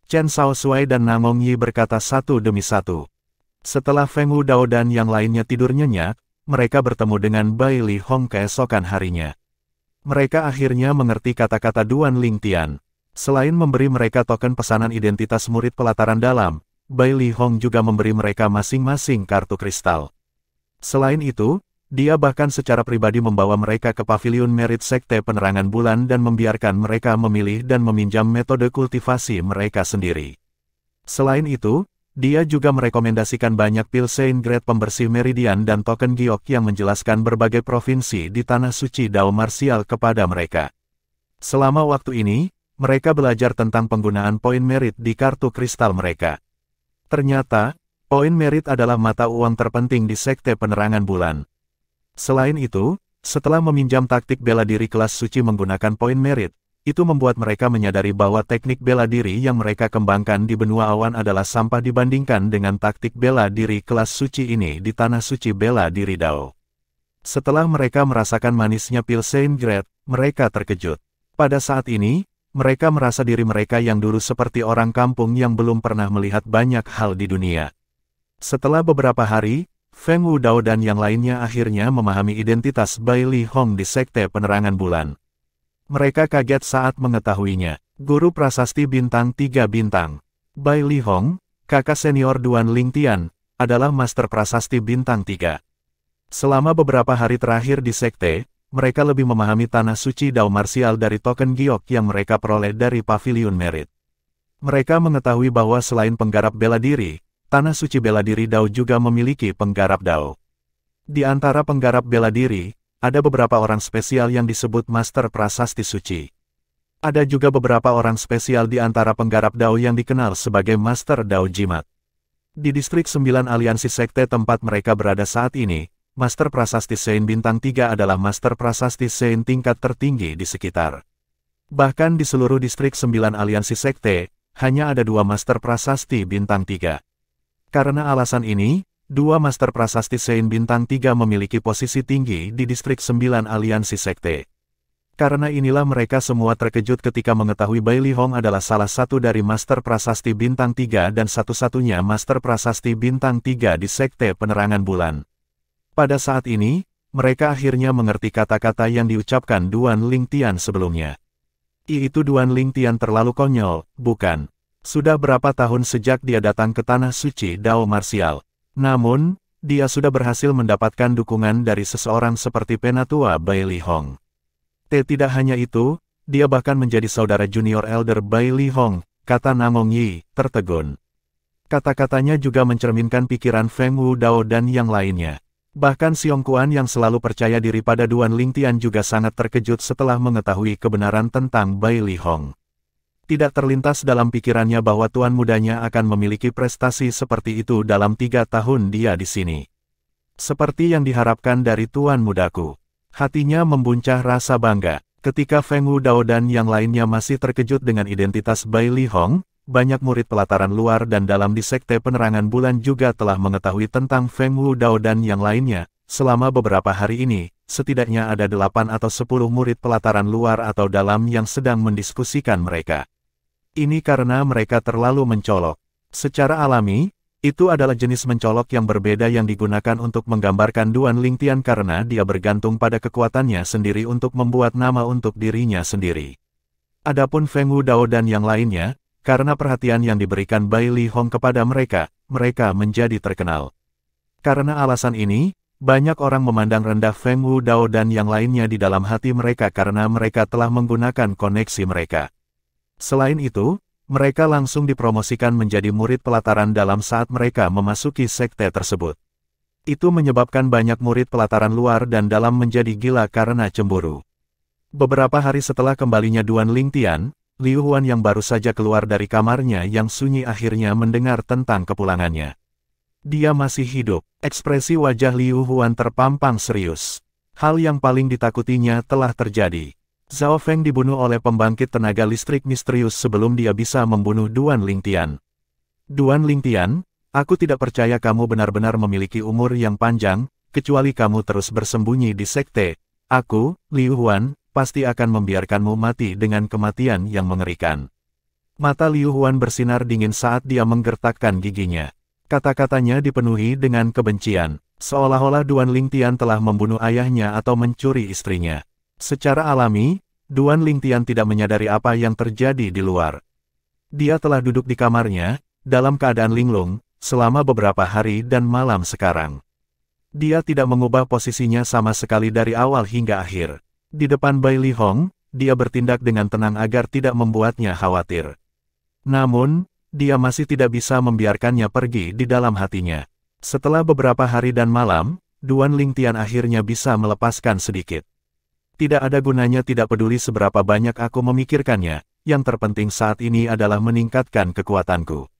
Chen Shaoxuai dan Namong Yi berkata satu demi satu. Setelah Feng Wudao dan yang lainnya tidur nyenyak, mereka bertemu dengan Bai Li Hong keesokan harinya. Mereka akhirnya mengerti kata-kata Duan Lingtian. Selain memberi mereka token pesanan identitas murid pelataran dalam, Bai Li Hong juga memberi mereka masing-masing kartu kristal. Selain itu, dia bahkan secara pribadi membawa mereka ke Paviliun Merit Sekte Penerangan Bulan dan membiarkan mereka memilih dan meminjam metode kultivasi mereka sendiri. Selain itu, dia juga merekomendasikan banyak pil Saint Grade pembersih meridian dan token giok yang menjelaskan berbagai provinsi di Tanah Suci Dao Marsial kepada mereka. Selama waktu ini, mereka belajar tentang penggunaan poin merit di kartu kristal mereka. Ternyata, poin merit adalah mata uang terpenting di Sekte Penerangan Bulan. Selain itu, setelah meminjam taktik bela diri kelas suci menggunakan poin merit, itu membuat mereka menyadari bahwa teknik bela diri yang mereka kembangkan di benua awan adalah sampah dibandingkan dengan taktik bela diri kelas suci ini di Tanah Suci Bela Diri Dao. Setelah mereka merasakan manisnya pil Saint Grade, mereka terkejut. Pada saat ini, mereka merasa diri mereka yang dulu seperti orang kampung yang belum pernah melihat banyak hal di dunia. Setelah beberapa hari, Feng Wudao dan yang lainnya akhirnya memahami identitas Bai Li Hong di Sekte Penerangan Bulan. Mereka kaget saat mengetahuinya. Guru Prasasti Bintang 3 Bintang. Bai Li Hong, kakak senior Duan Lingtian, adalah Master Prasasti Bintang 3. Selama beberapa hari terakhir di Sekte, mereka lebih memahami Tanah Suci Dao Marsial dari token giok yang mereka peroleh dari Paviliun Merit. Mereka mengetahui bahwa selain penggarap bela diri, Tanah Suci Bela Diri Dao juga memiliki penggarap Dao. Di antara penggarap bela diri, ada beberapa orang spesial yang disebut Master Prasasti Suci. Ada juga beberapa orang spesial di antara penggarap Dao yang dikenal sebagai Master Dao Jimat. Di distrik 9 aliansi sekte tempat mereka berada saat ini, Master Prasasti Saint Bintang 3 adalah Master Prasasti Saint tingkat tertinggi di sekitar. Bahkan di seluruh distrik 9 aliansi sekte, hanya ada 2 Master Prasasti Bintang 3. Karena alasan ini, 2 Master Prasasti Saint Bintang 3 memiliki posisi tinggi di distrik 9 aliansi sekte. Karena inilah mereka semua terkejut ketika mengetahui Bai Li Hong adalah salah satu dari Master Prasasti Bintang 3 dan satu-satunya Master Prasasti Bintang 3 di Sekte Penerangan Bulan. Pada saat ini, mereka akhirnya mengerti kata-kata yang diucapkan Duan Lingtian sebelumnya. Itu Duan Lingtian terlalu konyol, bukan? Sudah berapa tahun sejak dia datang ke Tanah Suci Dao Marsial. Namun, dia sudah berhasil mendapatkan dukungan dari seseorang seperti penatua Bai Li Hong. Tidak hanya itu, dia bahkan menjadi saudara junior elder Bai Li Hong, kata Namong Yi, tertegun. Kata-katanya juga mencerminkan pikiran Feng Wudao dan yang lainnya. Bahkan Xiong Kuan yang selalu percaya diri pada Duan Lingtian juga sangat terkejut setelah mengetahui kebenaran tentang Bai Li Hong. Tidak terlintas dalam pikirannya bahwa tuan mudanya akan memiliki prestasi seperti itu dalam 3 tahun dia di sini. Seperti yang diharapkan dari tuan mudaku. Hatinya membuncah rasa bangga. Ketika Feng Wudao dan yang lainnya masih terkejut dengan identitas Bai Li Hong, banyak murid pelataran luar dan dalam di Sekte Penerangan Bulan juga telah mengetahui tentang Feng Wudao dan yang lainnya. Selama beberapa hari ini, setidaknya ada 8 atau 10 murid pelataran luar atau dalam yang sedang mendiskusikan mereka. Ini karena mereka terlalu mencolok. Secara alami, itu adalah jenis mencolok yang berbeda yang digunakan untuk menggambarkan Duan Lingtian karena dia bergantung pada kekuatannya sendiri untuk membuat nama untuk dirinya sendiri. Adapun Feng Wudao dan yang lainnya, karena perhatian yang diberikan Bai Li Hong kepada mereka, mereka menjadi terkenal. Karena alasan ini, banyak orang memandang rendah Feng Wudao dan yang lainnya di dalam hati mereka karena mereka telah menggunakan koneksi mereka. Selain itu, mereka langsung dipromosikan menjadi murid pelataran dalam saat mereka memasuki sekte tersebut. Itu menyebabkan banyak murid pelataran luar dan dalam menjadi gila karena cemburu. Beberapa hari setelah kembalinya Duan Lingtian, Liu Huan yang baru saja keluar dari kamarnya yang sunyi akhirnya mendengar tentang kepulangannya. Dia masih hidup. Ekspresi wajah Liu Huan terpampang serius. Hal yang paling ditakutinya telah terjadi. Zhao Feng dibunuh oleh pembangkit tenaga listrik misterius sebelum dia bisa membunuh Duan Lingtian. Duan Lingtian, aku tidak percaya kamu benar-benar memiliki umur yang panjang, kecuali kamu terus bersembunyi di sekte. Aku, Liu Huan, pasti akan membiarkanmu mati dengan kematian yang mengerikan. Mata Liu Huan bersinar dingin saat dia menggertakkan giginya. Kata-katanya dipenuhi dengan kebencian, seolah-olah Duan Lingtian telah membunuh ayahnya atau mencuri istrinya. Secara alami, Duan Lingtian tidak menyadari apa yang terjadi di luar. Dia telah duduk di kamarnya, dalam keadaan linglung, selama beberapa hari dan malam sekarang. Dia tidak mengubah posisinya sama sekali dari awal hingga akhir. Di depan Bai Li Hong, dia bertindak dengan tenang agar tidak membuatnya khawatir. Namun, dia masih tidak bisa membiarkannya pergi di dalam hatinya. Setelah beberapa hari dan malam, Duan Lingtian akhirnya bisa melepaskan sedikit. Tidak ada gunanya tidak peduli seberapa banyak aku memikirkannya, yang terpenting saat ini adalah meningkatkan kekuatanku.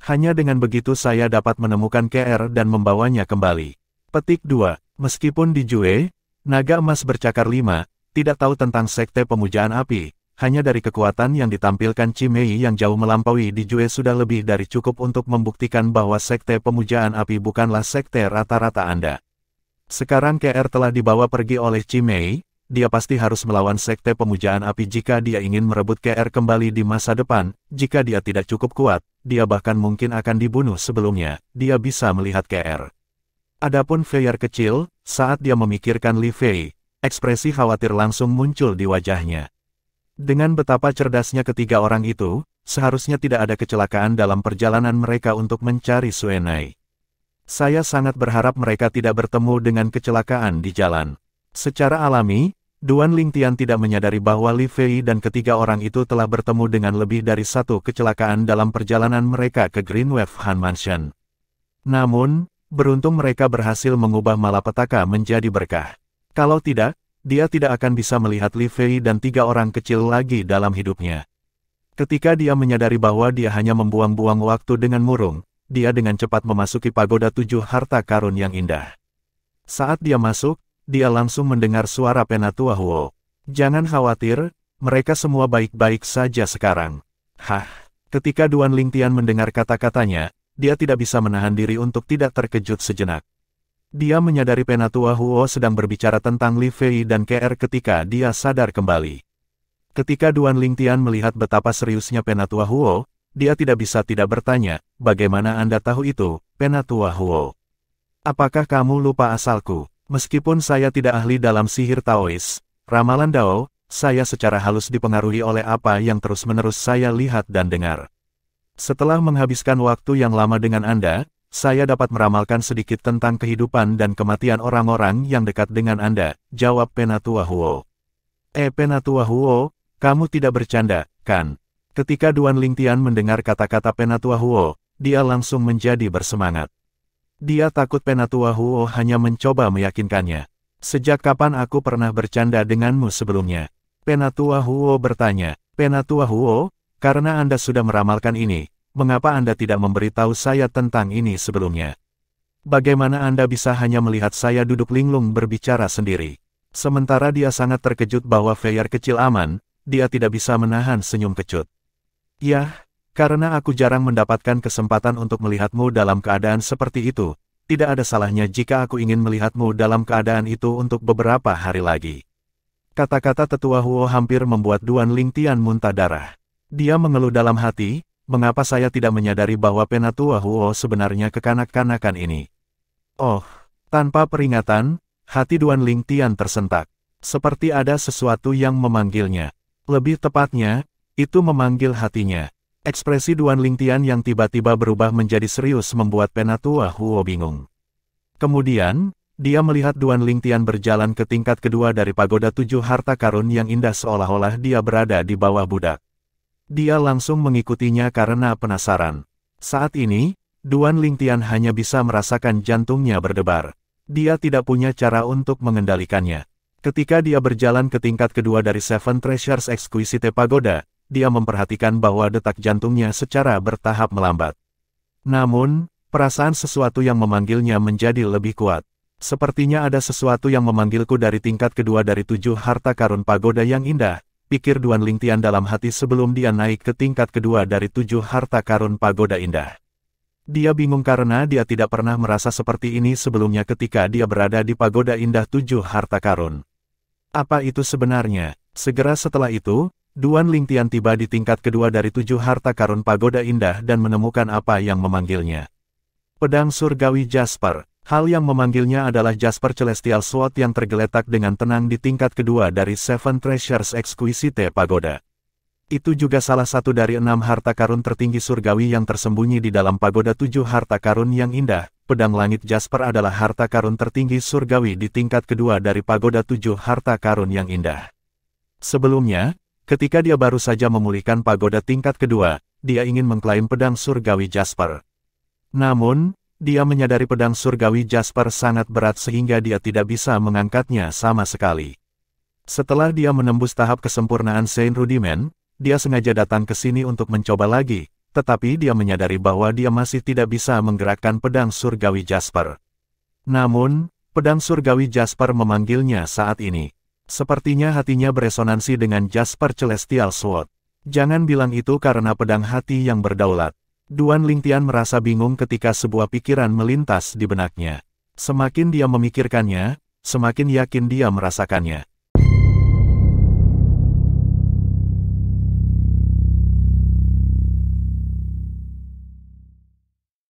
Hanya dengan begitu saya dapat menemukan KR dan membawanya kembali. Petik 2. Meskipun di Jue, naga emas bercakar 5, tidak tahu tentang sekte pemujaan api, hanya dari kekuatan yang ditampilkan Chimei yang jauh melampaui di Jue sudah lebih dari cukup untuk membuktikan bahwa sekte pemujaan api bukanlah sekte rata-rata Anda. Sekarang KR telah dibawa pergi oleh Chimei, dia pasti harus melawan sekte pemujaan api jika dia ingin merebut KR kembali di masa depan. Jika dia tidak cukup kuat, dia bahkan mungkin akan dibunuh sebelumnya, dia bisa melihat KR. Adapun Feier kecil, saat dia memikirkan Li Fei, ekspresi khawatir langsung muncul di wajahnya. Dengan betapa cerdasnya ketiga orang itu, seharusnya tidak ada kecelakaan dalam perjalanan mereka untuk mencari Suenai. Saya sangat berharap mereka tidak bertemu dengan kecelakaan di jalan. Secara alami, Duan Lingtian tidak menyadari bahwa Li Fei dan ketiga orang itu telah bertemu dengan lebih dari satu kecelakaan dalam perjalanan mereka ke Greenwave Han Mansion. Namun, beruntung mereka berhasil mengubah malapetaka menjadi berkah. Kalau tidak, dia tidak akan bisa melihat Li Fei dan tiga orang kecil lagi dalam hidupnya. Ketika dia menyadari bahwa dia hanya membuang-buang waktu dengan murung, dia dengan cepat memasuki pagoda 7 harta karun yang indah. Saat dia masuk, dia langsung mendengar suara Penatua Huo. Jangan khawatir, mereka semua baik-baik saja sekarang. Hah, ketika Duan Lingtian mendengar kata-katanya, dia tidak bisa menahan diri untuk tidak terkejut sejenak. Dia menyadari Penatua Huo sedang berbicara tentang Li Fei dan KR ketika dia sadar kembali. Ketika Duan Lingtian melihat betapa seriusnya Penatua Huo, dia tidak bisa tidak bertanya, bagaimana Anda tahu itu, Penatua Huo? Apakah kamu lupa asalku? Meskipun saya tidak ahli dalam sihir Taois, ramalan Dao, saya secara halus dipengaruhi oleh apa yang terus-menerus saya lihat dan dengar. Setelah menghabiskan waktu yang lama dengan Anda, saya dapat meramalkan sedikit tentang kehidupan dan kematian orang-orang yang dekat dengan Anda, jawab Penatua Huo. Penatua Huo, kamu tidak bercanda, kan? Ketika Duan Lingtian mendengar kata-kata Penatua Huo, dia langsung menjadi bersemangat. Dia takut Penatua Huo hanya mencoba meyakinkannya. Sejak kapan aku pernah bercanda denganmu sebelumnya? Penatua Huo bertanya. Penatua Huo, karena Anda sudah meramalkan ini, mengapa Anda tidak memberitahu saya tentang ini sebelumnya? Bagaimana Anda bisa hanya melihat saya duduk linglung berbicara sendiri? Sementara dia sangat terkejut bahwa Feier kecil aman, dia tidak bisa menahan senyum kecut. Yah, karena aku jarang mendapatkan kesempatan untuk melihatmu dalam keadaan seperti itu, tidak ada salahnya jika aku ingin melihatmu dalam keadaan itu untuk beberapa hari lagi. Kata-kata Tetua Huo hampir membuat Duan Lingtian muntah darah. Dia mengeluh dalam hati, mengapa saya tidak menyadari bahwa Penatua Huo sebenarnya kekanak-kanakan ini? Oh, tanpa peringatan, hati Duan Lingtian tersentak. Seperti ada sesuatu yang memanggilnya. Lebih tepatnya, itu memanggil hatinya. Ekspresi Duan Lingtian yang tiba-tiba berubah menjadi serius membuat Penatua Huo bingung. Kemudian, dia melihat Duan Lingtian berjalan ke tingkat kedua dari pagoda 7 harta karun yang indah seolah-olah dia berada di bawah budak. Dia langsung mengikutinya karena penasaran. Saat ini, Duan Lingtian hanya bisa merasakan jantungnya berdebar. Dia tidak punya cara untuk mengendalikannya. Ketika dia berjalan ke tingkat kedua dari Seven Treasures Exquisite Pagoda, dia memperhatikan bahwa detak jantungnya secara bertahap melambat. Namun, perasaan sesuatu yang memanggilnya menjadi lebih kuat. Sepertinya ada sesuatu yang memanggilku dari tingkat kedua dari 7 harta karun pagoda yang indah, pikir Duan Lingtian dalam hati sebelum dia naik ke tingkat kedua dari 7 harta karun pagoda indah. Dia bingung karena dia tidak pernah merasa seperti ini sebelumnya ketika dia berada di pagoda indah 7 harta karun. Apa itu sebenarnya? Segera setelah itu, Duan Lingtian tiba di tingkat kedua dari 7 harta karun pagoda indah dan menemukan apa yang memanggilnya. Pedang surgawi Jasper. Hal yang memanggilnya adalah Jasper Celestial Sword yang tergeletak dengan tenang di tingkat kedua dari Seven Treasures Exquisite Pagoda. Itu juga salah satu dari 6 harta karun tertinggi surgawi yang tersembunyi di dalam pagoda 7 harta karun yang indah. Pedang langit Jasper adalah harta karun tertinggi surgawi di tingkat kedua dari pagoda 7 harta karun yang indah. Sebelumnya, ketika dia baru saja memulihkan pagoda tingkat kedua, dia ingin mengklaim pedang surgawi Jasper. Namun, dia menyadari pedang surgawi Jasper sangat berat sehingga dia tidak bisa mengangkatnya sama sekali. Setelah dia menembus tahap kesempurnaan Saint Rudiment, dia sengaja datang ke sini untuk mencoba lagi, tetapi dia menyadari bahwa dia masih tidak bisa menggerakkan pedang surgawi Jasper. Namun, pedang surgawi Jasper memanggilnya saat ini. Sepertinya hatinya beresonansi dengan Jasper Celestial Sword. Jangan bilang itu karena pedang hati yang berdaulat. Duan Lingtian merasa bingung ketika sebuah pikiran melintas di benaknya. Semakin dia memikirkannya, semakin yakin dia merasakannya.